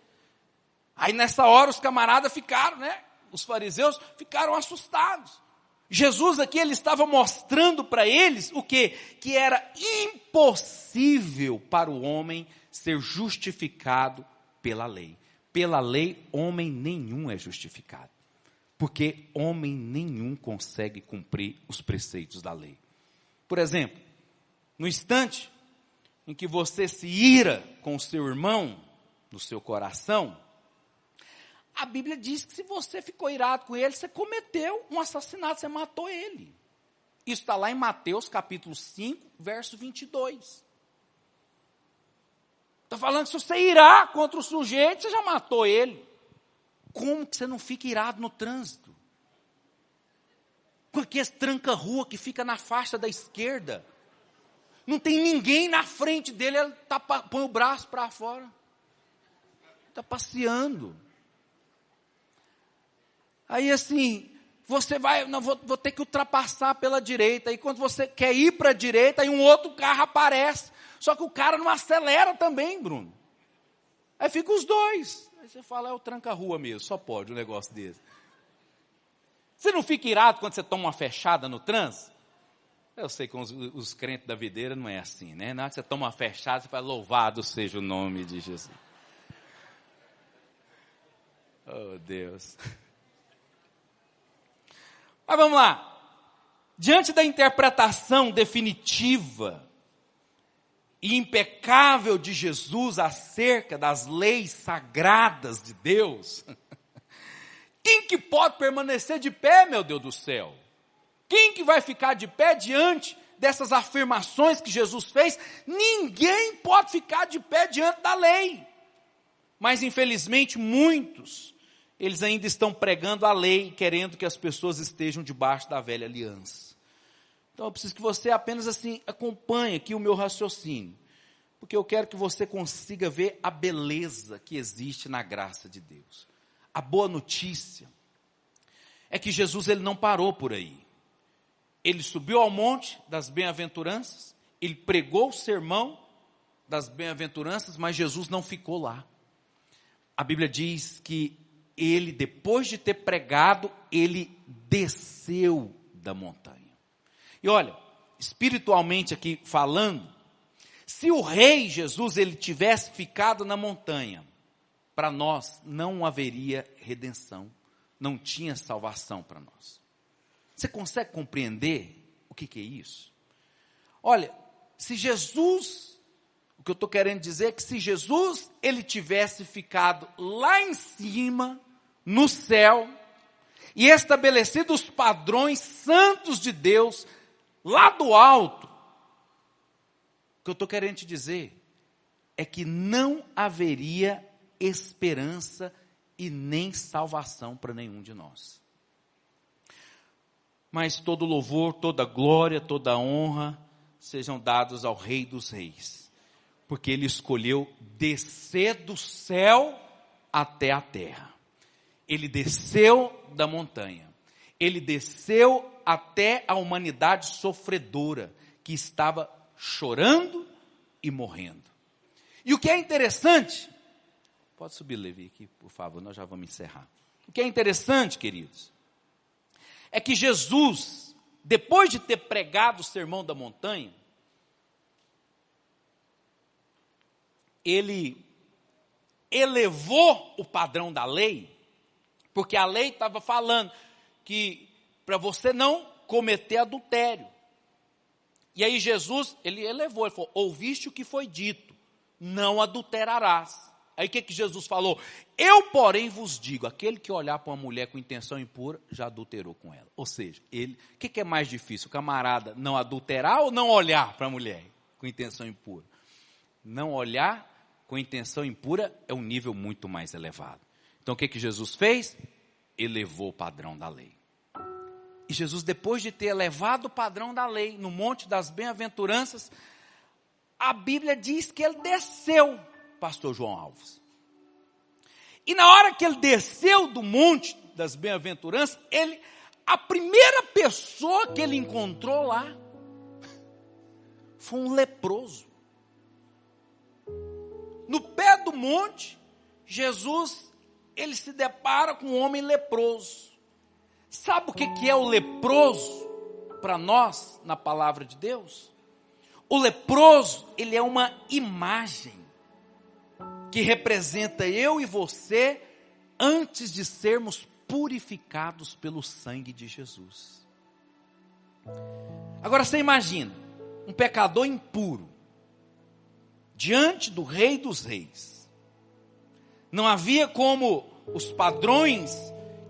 Aí nessa hora os camaradas ficaram, né? Os fariseus ficaram assustados. Jesus aqui, ele estava mostrando para eles o quê? Que era impossível para o homem ser justificado pela lei. Pela lei, homem nenhum é justificado. Porque homem nenhum consegue cumprir os preceitos da lei. Por exemplo, no instante em que você se ira com o seu irmão, no seu coração, A Bíblia diz que se você ficou irado com ele, você cometeu um assassinato, você matou ele. Isso está lá em Mateus capítulo 5, verso 22. Está falando que se você irar contra o sujeito, você já matou ele. Como que você não fica irado no trânsito? Com aquele tranca-rua que fica na faixa da esquerda. Não tem ninguém na frente dele, ele põe o braço para fora. Está passeando. Aí assim, você vai, não, vou ter que ultrapassar pela direita. Aí quando você quer ir para a direita, aí um outro carro aparece. Só que o cara não acelera também, Bruno. Aí fica os dois. Aí você fala, é o tranca-rua mesmo, só pode um negócio desse. Você não fica irado quando você toma uma fechada no trânsito? Eu sei que os crentes da videira não é assim, né? Na hora que você toma uma fechada, você fala, louvado seja o nome de Jesus. Oh, Deus. Mas vamos lá. Diante da interpretação definitiva e impecável de Jesus acerca das leis sagradas de Deus, quem que pode permanecer de pé, meu Deus do céu? Quem que vai ficar de pé diante dessas afirmações que Jesus fez? Ninguém pode ficar de pé diante da lei. Mas infelizmente muitos, eles ainda estão pregando a lei, querendo que as pessoas estejam debaixo da velha aliança. Então eu preciso que você apenas assim acompanhe aqui o meu raciocínio, porque eu quero que você consiga ver a beleza que existe na graça de Deus. A boa notícia é que Jesus ele não parou por aí. Ele subiu ao monte das bem-aventuranças, ele pregou o sermão das bem-aventuranças, mas Jesus não ficou lá. A Bíblia diz que ele, depois de ter pregado, ele desceu da montanha. E olha, espiritualmente aqui falando, se o rei Jesus ele tivesse ficado na montanha, para nós não haveria redenção, não tinha salvação para nós. Você consegue compreender o que é isso? Olha, se Jesus, o que eu estou querendo dizer é que se Jesus ele tivesse ficado lá em cima, no céu, e estabelecido os padrões santos de Deus, lá do alto, o que eu estou querendo te dizer é que não haveria esperança e nem salvação para nenhum de nós. Mas todo louvor, toda glória, toda honra sejam dados ao Rei dos Reis, porque Ele escolheu descer do céu até a terra. Ele desceu da montanha, Ele desceu até a humanidade sofredora, que estava chorando e morrendo. E o que é interessante, pode subir, Levi, aqui, por favor, nós já vamos encerrar. O que é interessante, queridos, é que Jesus, depois de ter pregado o sermão da montanha, ele elevou o padrão da lei, porque a lei estava falando que para você não cometer adultério. E aí Jesus, ele elevou, ele falou, ouviste o que foi dito, não adulterarás. Aí o que Jesus falou? Eu, porém, vos digo, aquele que olhar para uma mulher com intenção impura, já adulterou com ela. Ou seja, o que é mais difícil? O camarada não adulterar ou não olhar para a mulher com intenção impura? Não olhar com intenção impura é um nível muito mais elevado. Então o que Jesus fez? Elevou o padrão da lei. E Jesus, depois de ter elevado o padrão da lei no Monte das Bem-aventuranças, a Bíblia diz que ele desceu, pastor João Alves. E na hora que ele desceu do Monte das Bem-aventuranças, a primeira pessoa que ele encontrou lá foi um leproso. No pé do monte, Jesus, ele se depara com um homem leproso. Sabe o que é o leproso para nós, na palavra de Deus? O leproso, ele é uma imagem que representa eu e você antes de sermos purificados pelo sangue de Jesus. Agora você imagina, um pecador impuro, diante do Rei dos Reis. Não havia como os padrões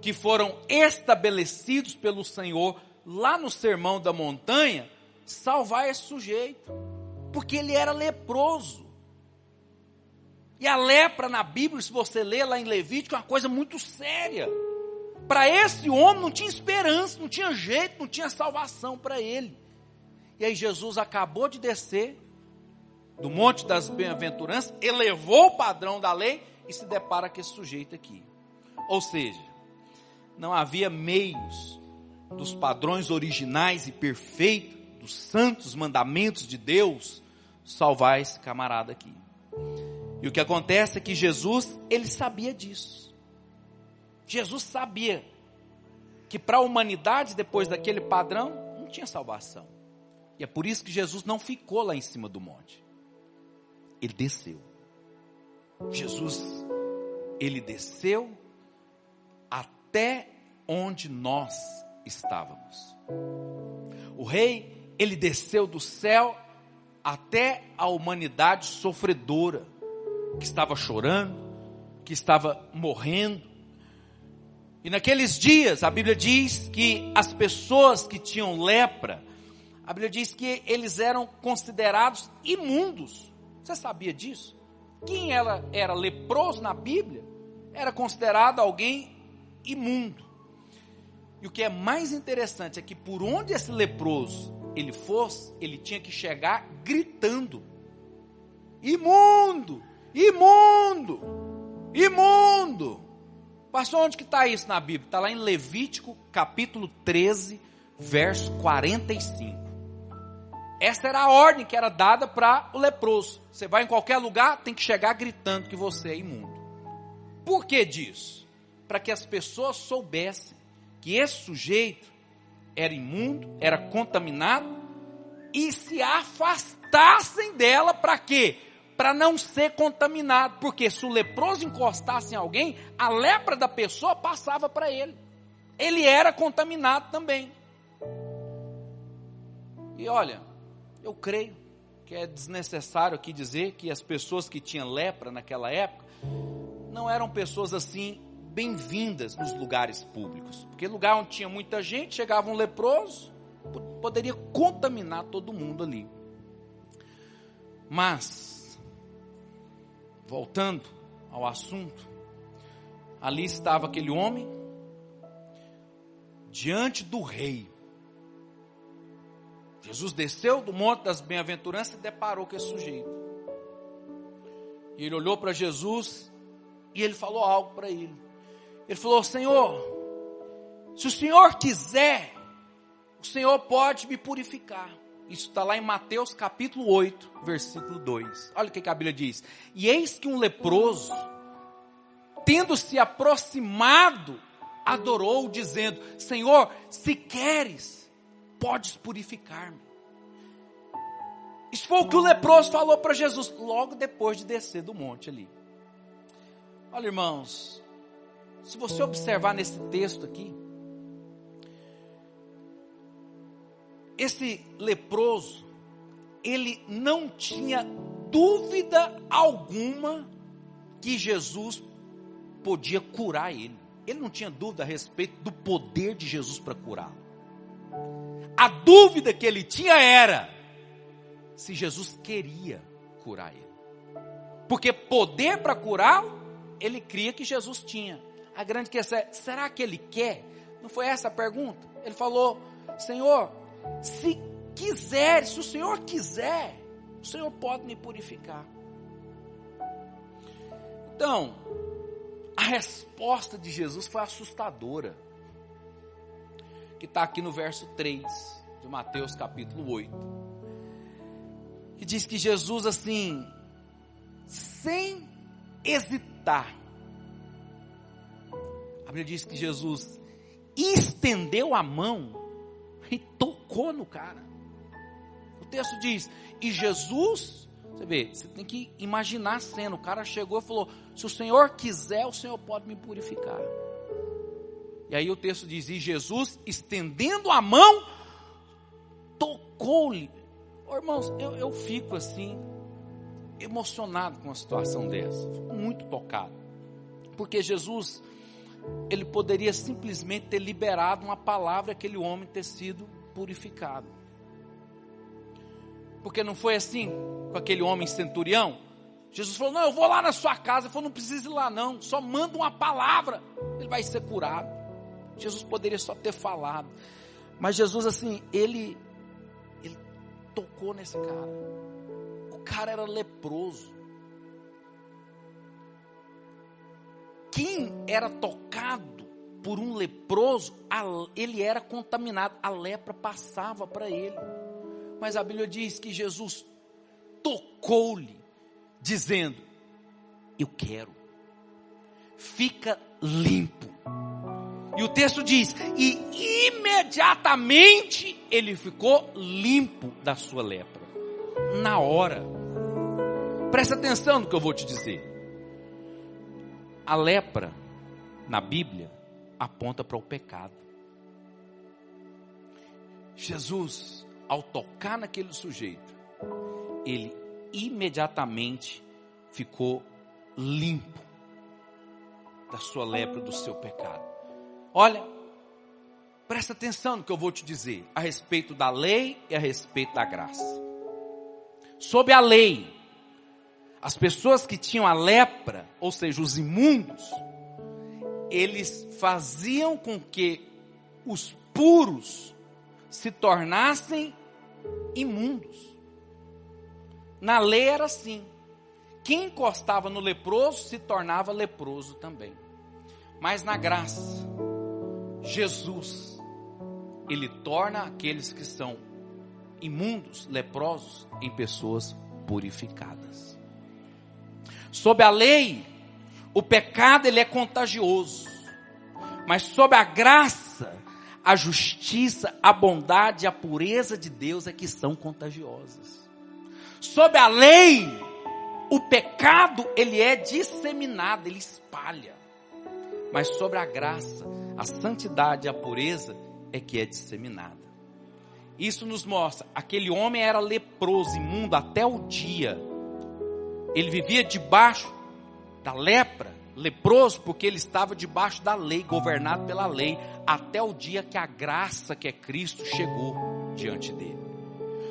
que foram estabelecidos pelo Senhor lá no Sermão da Montanha, salvar esse sujeito, porque ele era leproso. E a lepra na Bíblia, se você ler lá em Levítico, é uma coisa muito séria. Para esse homem não tinha esperança, não tinha jeito, não tinha salvação para ele. E aí Jesus acabou de descer do Monte das Bem-aventuranças, elevou o padrão da lei e se depara com esse sujeito aqui. Ou seja, não havia meios dos padrões originais e perfeitos, dos santos mandamentos de Deus, salvar esse camarada aqui. E o que acontece é que Jesus, ele sabia disso. Jesus sabia que para a humanidade, depois daquele padrão, não tinha salvação. E é por isso que Jesus não ficou lá em cima do monte. Ele desceu. Jesus, ele desceu até onde nós estávamos. O rei, ele desceu do céu até a humanidade sofredora, que estava chorando, que estava morrendo. E naqueles dias, a Bíblia diz que as pessoas que tinham lepra, a Bíblia diz que eles eram considerados imundos. Você sabia disso? Quem era leproso na Bíblia, era considerado alguém imundo. E o que é mais interessante é que por onde esse leproso ele fosse, ele tinha que chegar gritando: imundo, imundo, imundo. Pastor, onde que está isso na Bíblia? Está lá em Levítico, capítulo 13, verso 45. Essa era a ordem que era dada para o leproso. Você vai em qualquer lugar, tem que chegar gritando que você é imundo. Por que disso? Para que as pessoas soubessem que esse sujeito era imundo, era contaminado, e se afastassem dela para quê? Para não ser contaminado. Porque se o leproso encostasse em alguém, a lepra da pessoa passava para ele. Ele era contaminado também. E olha, eu creio que é desnecessário aqui dizer que as pessoas que tinham lepra naquela época não eram pessoas assim bem-vindas nos lugares públicos. Porque lugar onde tinha muita gente, chegava um leproso, poderia contaminar todo mundo ali. Mas, voltando ao assunto, ali estava aquele homem diante do rei. Jesus desceu do Monte das Bem-aventuranças e deparou com esse sujeito. E ele olhou para Jesus e ele falou algo para ele. Ele falou: Senhor, se o Senhor quiser, o Senhor pode me purificar. Isso está lá em Mateus capítulo 8, versículo 2. Olha o que a Bíblia diz. E eis que um leproso, tendo se aproximado, adorou, dizendo: Senhor, se queres, podes purificar-me. Isso foi o que o leproso falou para Jesus, logo depois de descer do monte ali. Olha, irmãos, se você observar nesse texto aqui, esse leproso, ele não tinha dúvida alguma que Jesus podia curar ele. Ele não tinha dúvida a respeito do poder de Jesus para curá-lo. A dúvida que ele tinha era se Jesus queria curar ele. Porque poder para curá-lo, ele cria que Jesus tinha. A grande questão é, será que ele quer? Não foi essa a pergunta? Ele falou: Senhor, se quiser, se o Senhor quiser, o Senhor pode me purificar. Então, a resposta de Jesus foi assustadora, que está aqui no verso 3 de Mateus capítulo 8, que diz que Jesus, assim, sem hesitar, a Bíblia diz que Jesus estendeu a mão e tocou no cara. O texto diz, e Jesus, você vê, você tem que imaginar a cena, o cara chegou e falou: se o Senhor quiser, o Senhor pode me purificar. E aí o texto diz, e Jesus, estendendo a mão, tocou-lhe. Oh, irmãos, eu fico assim, emocionado com uma situação dessa, fico muito tocado. Porque Jesus, ele poderia simplesmente ter liberado uma palavra, aquele homem ter sido purificado. Porque não foi assim com aquele homem centurião? Jesus falou, não, eu vou lá na sua casa. Ele falou, não precisa ir lá não, só manda uma palavra, ele vai ser curado. Jesus poderia só ter falado. Mas Jesus, assim, ele tocou nesse cara. O cara era leproso. Quem era tocado por um leproso, ele era contaminado. A lepra passava para ele. Mas a Bíblia diz que Jesus tocou-lhe, dizendo, eu quero, fica limpo. E o texto diz, e imediatamente ele ficou limpo da sua lepra. Na hora. Presta atenção no que eu vou te dizer. A lepra, na Bíblia, aponta para o pecado. Jesus, ao tocar naquele sujeito, ele imediatamente ficou limpo da sua lepra, do seu pecado. Olha, presta atenção no que eu vou te dizer a respeito da lei e a respeito da graça. Sob a lei, as pessoas que tinham a lepra, ou seja, os imundos, eles faziam com que os puros se tornassem imundos. Na lei era assim. Quem encostava no leproso se tornava leproso também. Mas na graça, Jesus, ele torna aqueles que são imundos, leprosos, em pessoas purificadas. Sob a lei, o pecado ele é contagioso. Mas sob a graça, a justiça, a bondade e a pureza de Deus é que são contagiosas. Sob a lei, o pecado ele é disseminado, ele espalha. Mas sobre a graça, a santidade e a pureza é que é disseminada. Isso nos mostra, aquele homem era leproso, imundo até o dia. Ele vivia debaixo da lepra, leproso porque ele estava debaixo da lei, governado pela lei, até o dia que a graça, que é Cristo, chegou diante dele.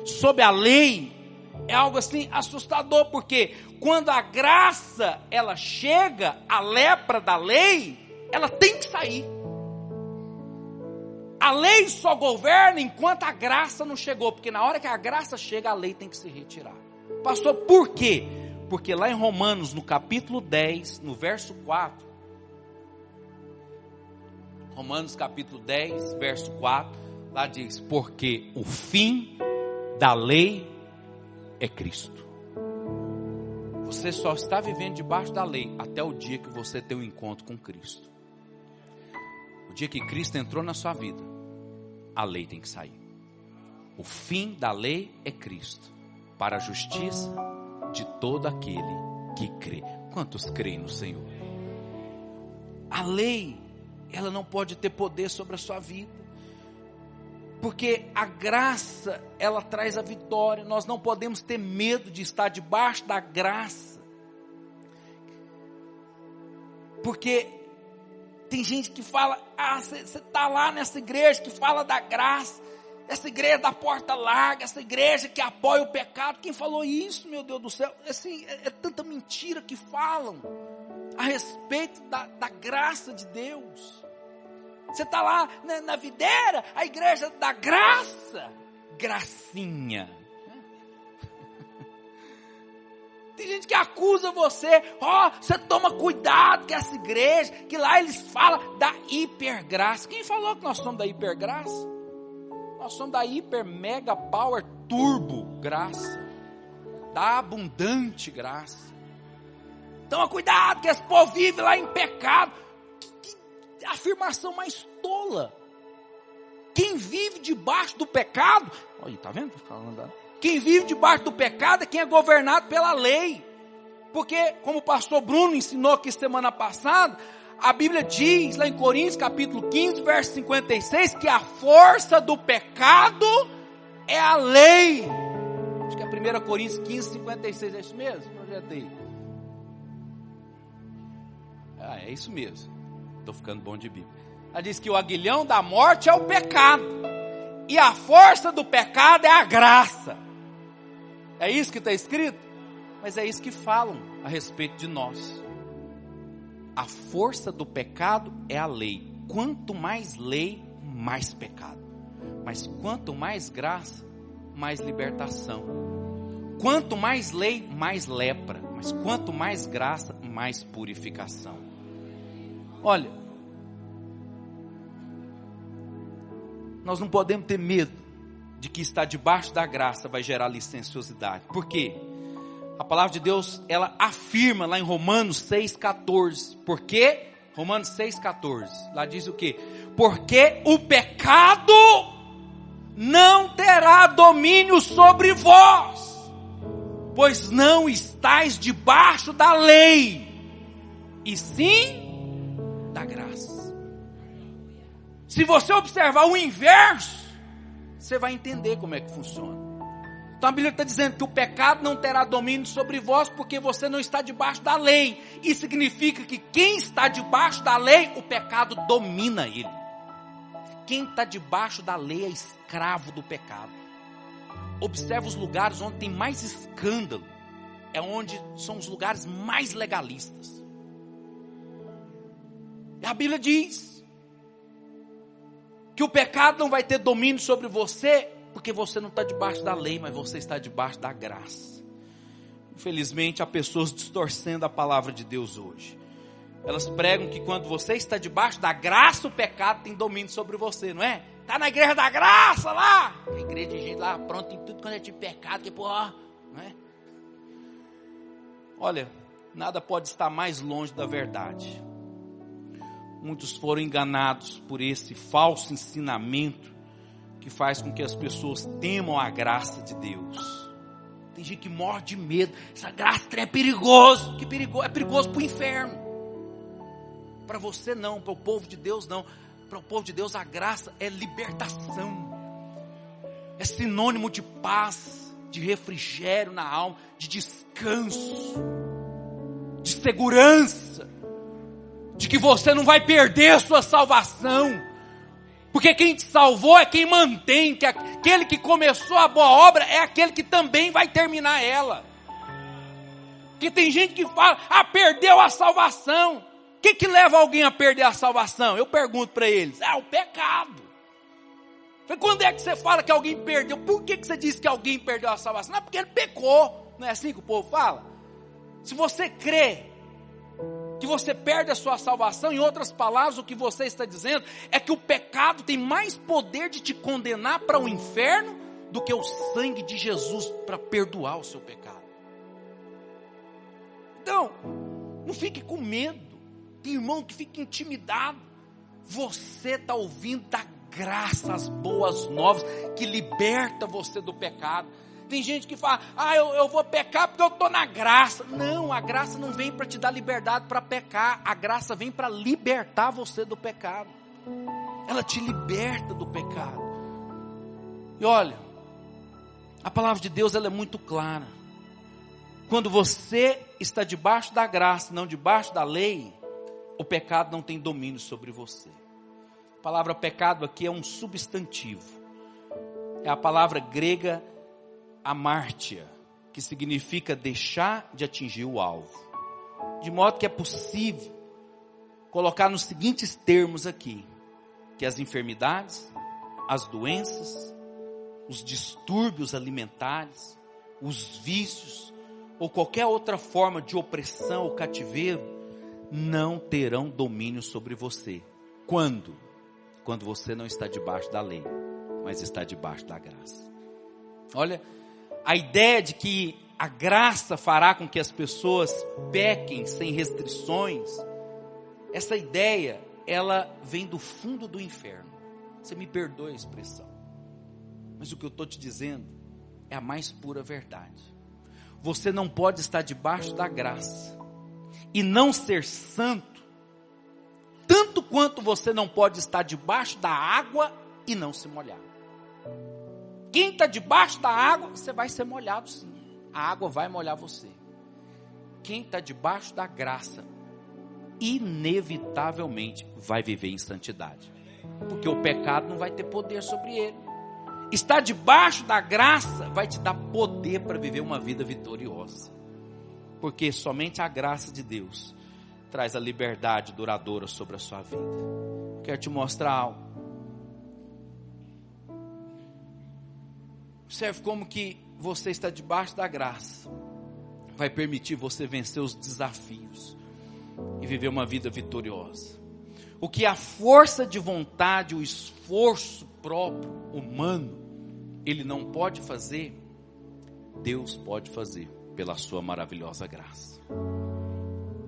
Sob a lei, é algo assim assustador, porque quando a graça ela chega, a lepra da lei, ela tem que sair. A lei só governa enquanto a graça não chegou, porque na hora que a graça chega, a lei tem que se retirar. Pastor, por quê? Porque lá em Romanos, no capítulo 10, no verso 4, Romanos capítulo 10, verso 4, lá diz, porque o fim da lei é Cristo. Você só está vivendo debaixo da lei até o dia que você tem um encontro com Cristo. O dia que Cristo entrou na sua vida, a lei tem que sair. O fim da lei é Cristo, para a justiça de todo aquele que crê. Quantos creem no Senhor? A lei, ela não pode ter poder sobre a sua vida, porque a graça, ela traz a vitória. Nós não podemos ter medo de estar debaixo da graça, porque tem gente que fala, você está lá nessa igreja que fala da graça, essa igreja da porta larga, essa igreja que apoia o pecado. Quem falou isso, meu Deus do céu? Assim, é tanta mentira que falam a respeito da graça de Deus. Você está lá na videira, a igreja da graça, gracinha. Tem gente que acusa você, você toma cuidado com essa igreja, que lá eles falam da hipergraça. Quem falou que nós somos da hipergraça? Nós somos da hiper, mega, power, turbo graça, da abundante graça. Toma cuidado que esse povo vive lá em pecado. Que afirmação mais tola. Quem vive debaixo do pecado, olha, tá vendo? Quem vive debaixo do pecado é quem é governado pela lei. Porque, como o pastor Bruno ensinou aqui semana passada, a Bíblia diz lá em Coríntios capítulo 15, verso 56, que a força do pecado é a lei. Acho que é 1 Coríntios 15, 56, é isso mesmo? Projetei. É isso mesmo. Estou ficando bom de Bíblia. Ela diz que o aguilhão da morte é o pecado. E a força do pecado é a graça. É isso que está escrito? Mas é isso que falam a respeito de nós. A força do pecado é a lei. Quanto mais lei, mais pecado. Mas quanto mais graça, mais libertação. Quanto mais lei, mais lepra. Mas quanto mais graça, mais purificação. Olha, nós não podemos ter medo de que estar debaixo da graça vai gerar licenciosidade. Por quê? A palavra de Deus, ela afirma lá em Romanos 6,14. Por quê? Romanos 6,14. Lá diz o quê? Porque o pecado não terá domínio sobre vós, pois não estáis debaixo da lei, e sim da graça. Se você observar o inverso, você vai entender como é que funciona. Então a Bíblia está dizendo que o pecado não terá domínio sobre vós, porque você não está debaixo da lei. Isso significa que quem está debaixo da lei, o pecado domina ele. Quem está debaixo da lei é escravo do pecado. Observe os lugares onde tem mais escândalo. É onde são os lugares mais legalistas. E a Bíblia diz que o pecado não vai ter domínio sobre você, porque você não está debaixo da lei, mas você está debaixo da graça. Infelizmente, há pessoas distorcendo a palavra de Deus hoje. Elas pregam que quando você está debaixo da graça, o pecado tem domínio sobre você, não é? Está na igreja da graça lá. A igreja de gente lá, pronto em tudo quando é tipo pecado, que porra, não é? Olha, nada pode estar mais longe da verdade. Muitos foram enganados por esse falso ensinamento que faz com que as pessoas temam a graça de Deus. Tem gente que morre de medo. Essa graça é perigoso. Que perigoso? É perigoso para o inferno. Para você não, para o povo de Deus não. Para o povo de Deus a graça é libertação. É sinônimo de paz, de refrigério na alma, de descanso, de segurança, de que você não vai perder a sua salvação. Porque quem te salvou é quem mantém, que aquele que começou a boa obra é aquele que também vai terminar ela. Porque tem gente que fala, perdeu a salvação. O que leva alguém a perder a salvação? Eu pergunto para eles, o pecado. Quando é que você fala que alguém perdeu? Por que você diz que alguém perdeu a salvação? Não é porque ele pecou, não é assim que o povo fala? Se você crê que você perde a sua salvação, em outras palavras, o que você está dizendo é que o pecado tem mais poder de te condenar para o inferno do que o sangue de Jesus para perdoar o seu pecado. Então, não fique com medo. Tem irmão que fica intimidado. Você está ouvindo da graça, as boas novas que liberta você do pecado. Tem gente que fala, eu vou pecar porque eu estou na graça. Não, a graça não vem para te dar liberdade para pecar. A graça vem para libertar você do pecado. Ela te liberta do pecado. E olha, a palavra de Deus ela é muito clara. Quando você está debaixo da graça, não debaixo da lei, o pecado não tem domínio sobre você. A palavra pecado aqui é um substantivo. É a palavra grega amártia, que significa deixar de atingir o alvo. De modo que é possível colocar nos seguintes termos aqui, que as enfermidades, as doenças, os distúrbios alimentares, os vícios, ou qualquer outra forma de opressão ou cativeiro, não terão domínio sobre você. Quando? Quando você não está debaixo da lei, mas está debaixo da graça. Olha, a ideia de que a graça fará com que as pessoas pequem sem restrições, essa ideia, ela vem do fundo do inferno. Você me perdoe a expressão, mas o que eu estou te dizendo é a mais pura verdade. Você não pode estar debaixo da graça e não ser santo, tanto quanto você não pode estar debaixo da água e não se molhar. Quem está debaixo da água, você vai ser molhado sim. A água vai molhar você. Quem está debaixo da graça, inevitavelmente vai viver em santidade, porque o pecado não vai ter poder sobre ele. Estar debaixo da graça vai te dar poder para viver uma vida vitoriosa, porque somente a graça de Deus traz a liberdade duradoura sobre a sua vida. Quero te mostrar algo. Observe como que você está debaixo da graça vai permitir você vencer os desafios e viver uma vida vitoriosa. O que a força de vontade, o esforço próprio, humano, ele não pode fazer, Deus pode fazer pela sua maravilhosa graça.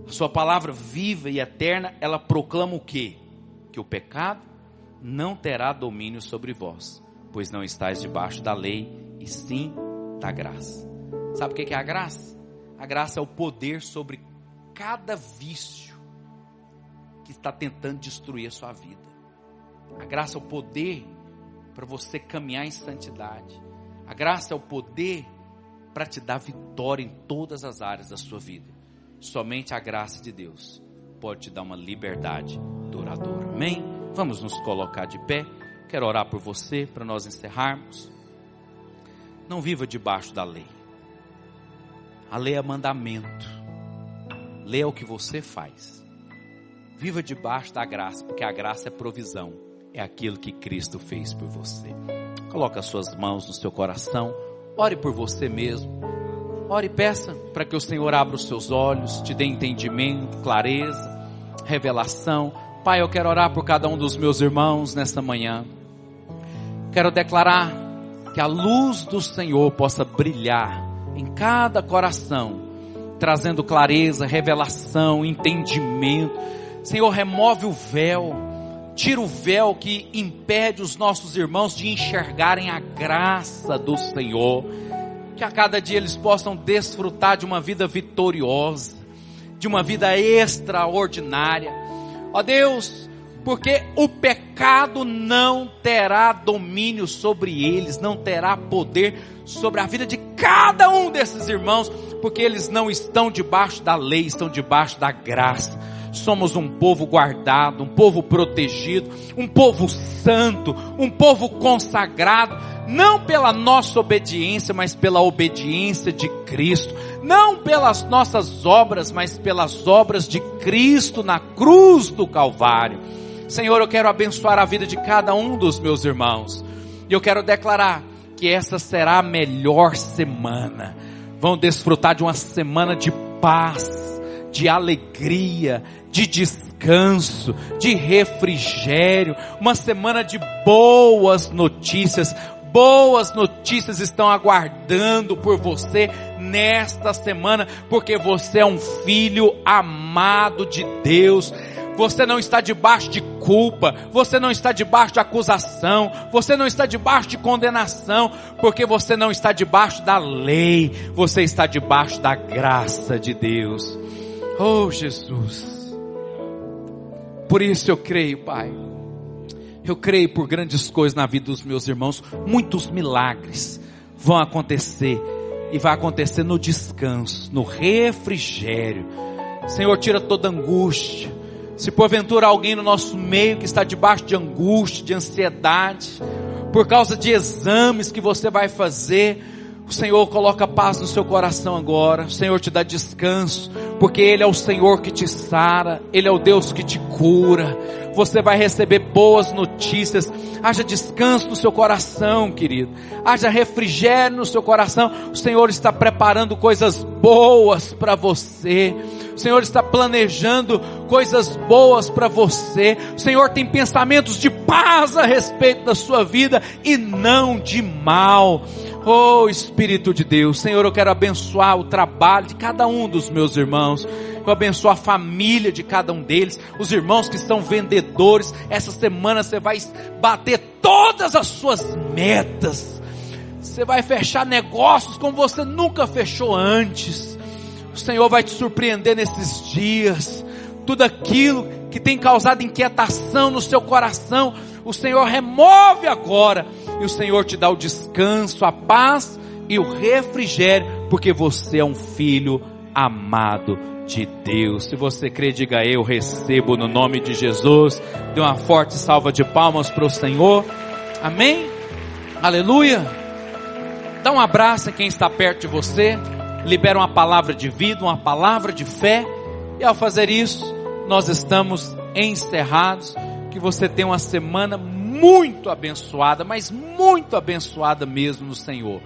A sua palavra viva e eterna, ela proclama o quê? Que o pecado não terá domínio sobre vós, pois não estáis debaixo da lei, e sim da graça. Sabe o que é a graça? A graça é o poder sobre cada vício que está tentando destruir a sua vida. A graça é o poder para você caminhar em santidade. A graça é o poder para te dar vitória em todas as áreas da sua vida. Somente a graça de Deus pode te dar uma liberdade duradoura. Amém? Vamos nos colocar de pé. Quero orar por você para nós encerrarmos. Não viva debaixo da lei. A lei é mandamento. Lei é o que você faz. Viva debaixo da graça, porque a graça é provisão. É aquilo que Cristo fez por você. Coloque as suas mãos no seu coração. Ore por você mesmo. Ore e peça para que o Senhor abra os seus olhos, te dê entendimento, clareza, revelação. Pai, eu quero orar por cada um dos meus irmãos nesta manhã. Quero declarar que a luz do Senhor possa brilhar em cada coração, trazendo clareza, revelação, entendimento. Senhor, remove o véu, tira o véu que impede os nossos irmãos de enxergarem a graça do Senhor. Que a cada dia eles possam desfrutar de uma vida vitoriosa, de uma vida extraordinária. Ó Deus, porque o pecado não terá domínio sobre eles, não terá poder sobre a vida de cada um desses irmãos, porque eles não estão debaixo da lei, estão debaixo da graça. Somos um povo guardado, um povo protegido, um povo santo, um povo consagrado, não pela nossa obediência, mas pela obediência de Cristo, não pelas nossas obras, mas pelas obras de Cristo na cruz do Calvário. Senhor, eu quero abençoar a vida de cada um dos meus irmãos, e eu quero declarar que essa será a melhor semana. Vão desfrutar de uma semana de paz, de alegria, de descanso, de refrigério, uma semana de boas notícias. Boas notícias estão aguardando por você nesta semana, porque você é um filho amado de Deus. Você não está debaixo de culpa, você não está debaixo de acusação, você não está debaixo de condenação, porque você não está debaixo da lei, você está debaixo da graça de Deus. Oh Jesus, por isso eu creio, Pai, eu creio por grandes coisas na vida dos meus irmãos. Muitos milagres vão acontecer, e vai acontecer no descanso, no refrigério. Senhor, tira toda angústia. Se porventura alguém no nosso meio que está debaixo de angústia, de ansiedade, por causa de exames que você vai fazer, o Senhor coloca paz no seu coração agora. O Senhor te dá descanso, porque Ele é o Senhor que te sara, Ele é o Deus que te cura. Você vai receber boas notícias. Haja descanso no seu coração, querido. Haja refrigério no seu coração. O Senhor está preparando coisas boas para você. O Senhor está planejando coisas boas para você. O Senhor tem pensamentos de paz a respeito da sua vida e não de mal. Oh Espírito de Deus, Senhor, eu quero abençoar o trabalho de cada um dos meus irmãos. Eu abençoo a família de cada um deles, os irmãos que são vendedores. Essa semana você vai bater todas as suas metas. Você vai fechar negócios como você nunca fechou antes. O Senhor vai te surpreender nesses dias. Tudo aquilo que tem causado inquietação no seu coração, o Senhor remove agora. E o Senhor te dá o descanso, a paz e o refrigério, porque você é um filho amado de Deus. Se você crê, diga: eu recebo no nome de Jesus. Dê uma forte salva de palmas para o Senhor. Amém? Aleluia. Dá um abraço em quem está perto de você. Libera uma palavra de vida, uma palavra de fé. E ao fazer isso, nós estamos encerrados. Que você tenha uma semana muito abençoada, mas muito abençoada mesmo no Senhor.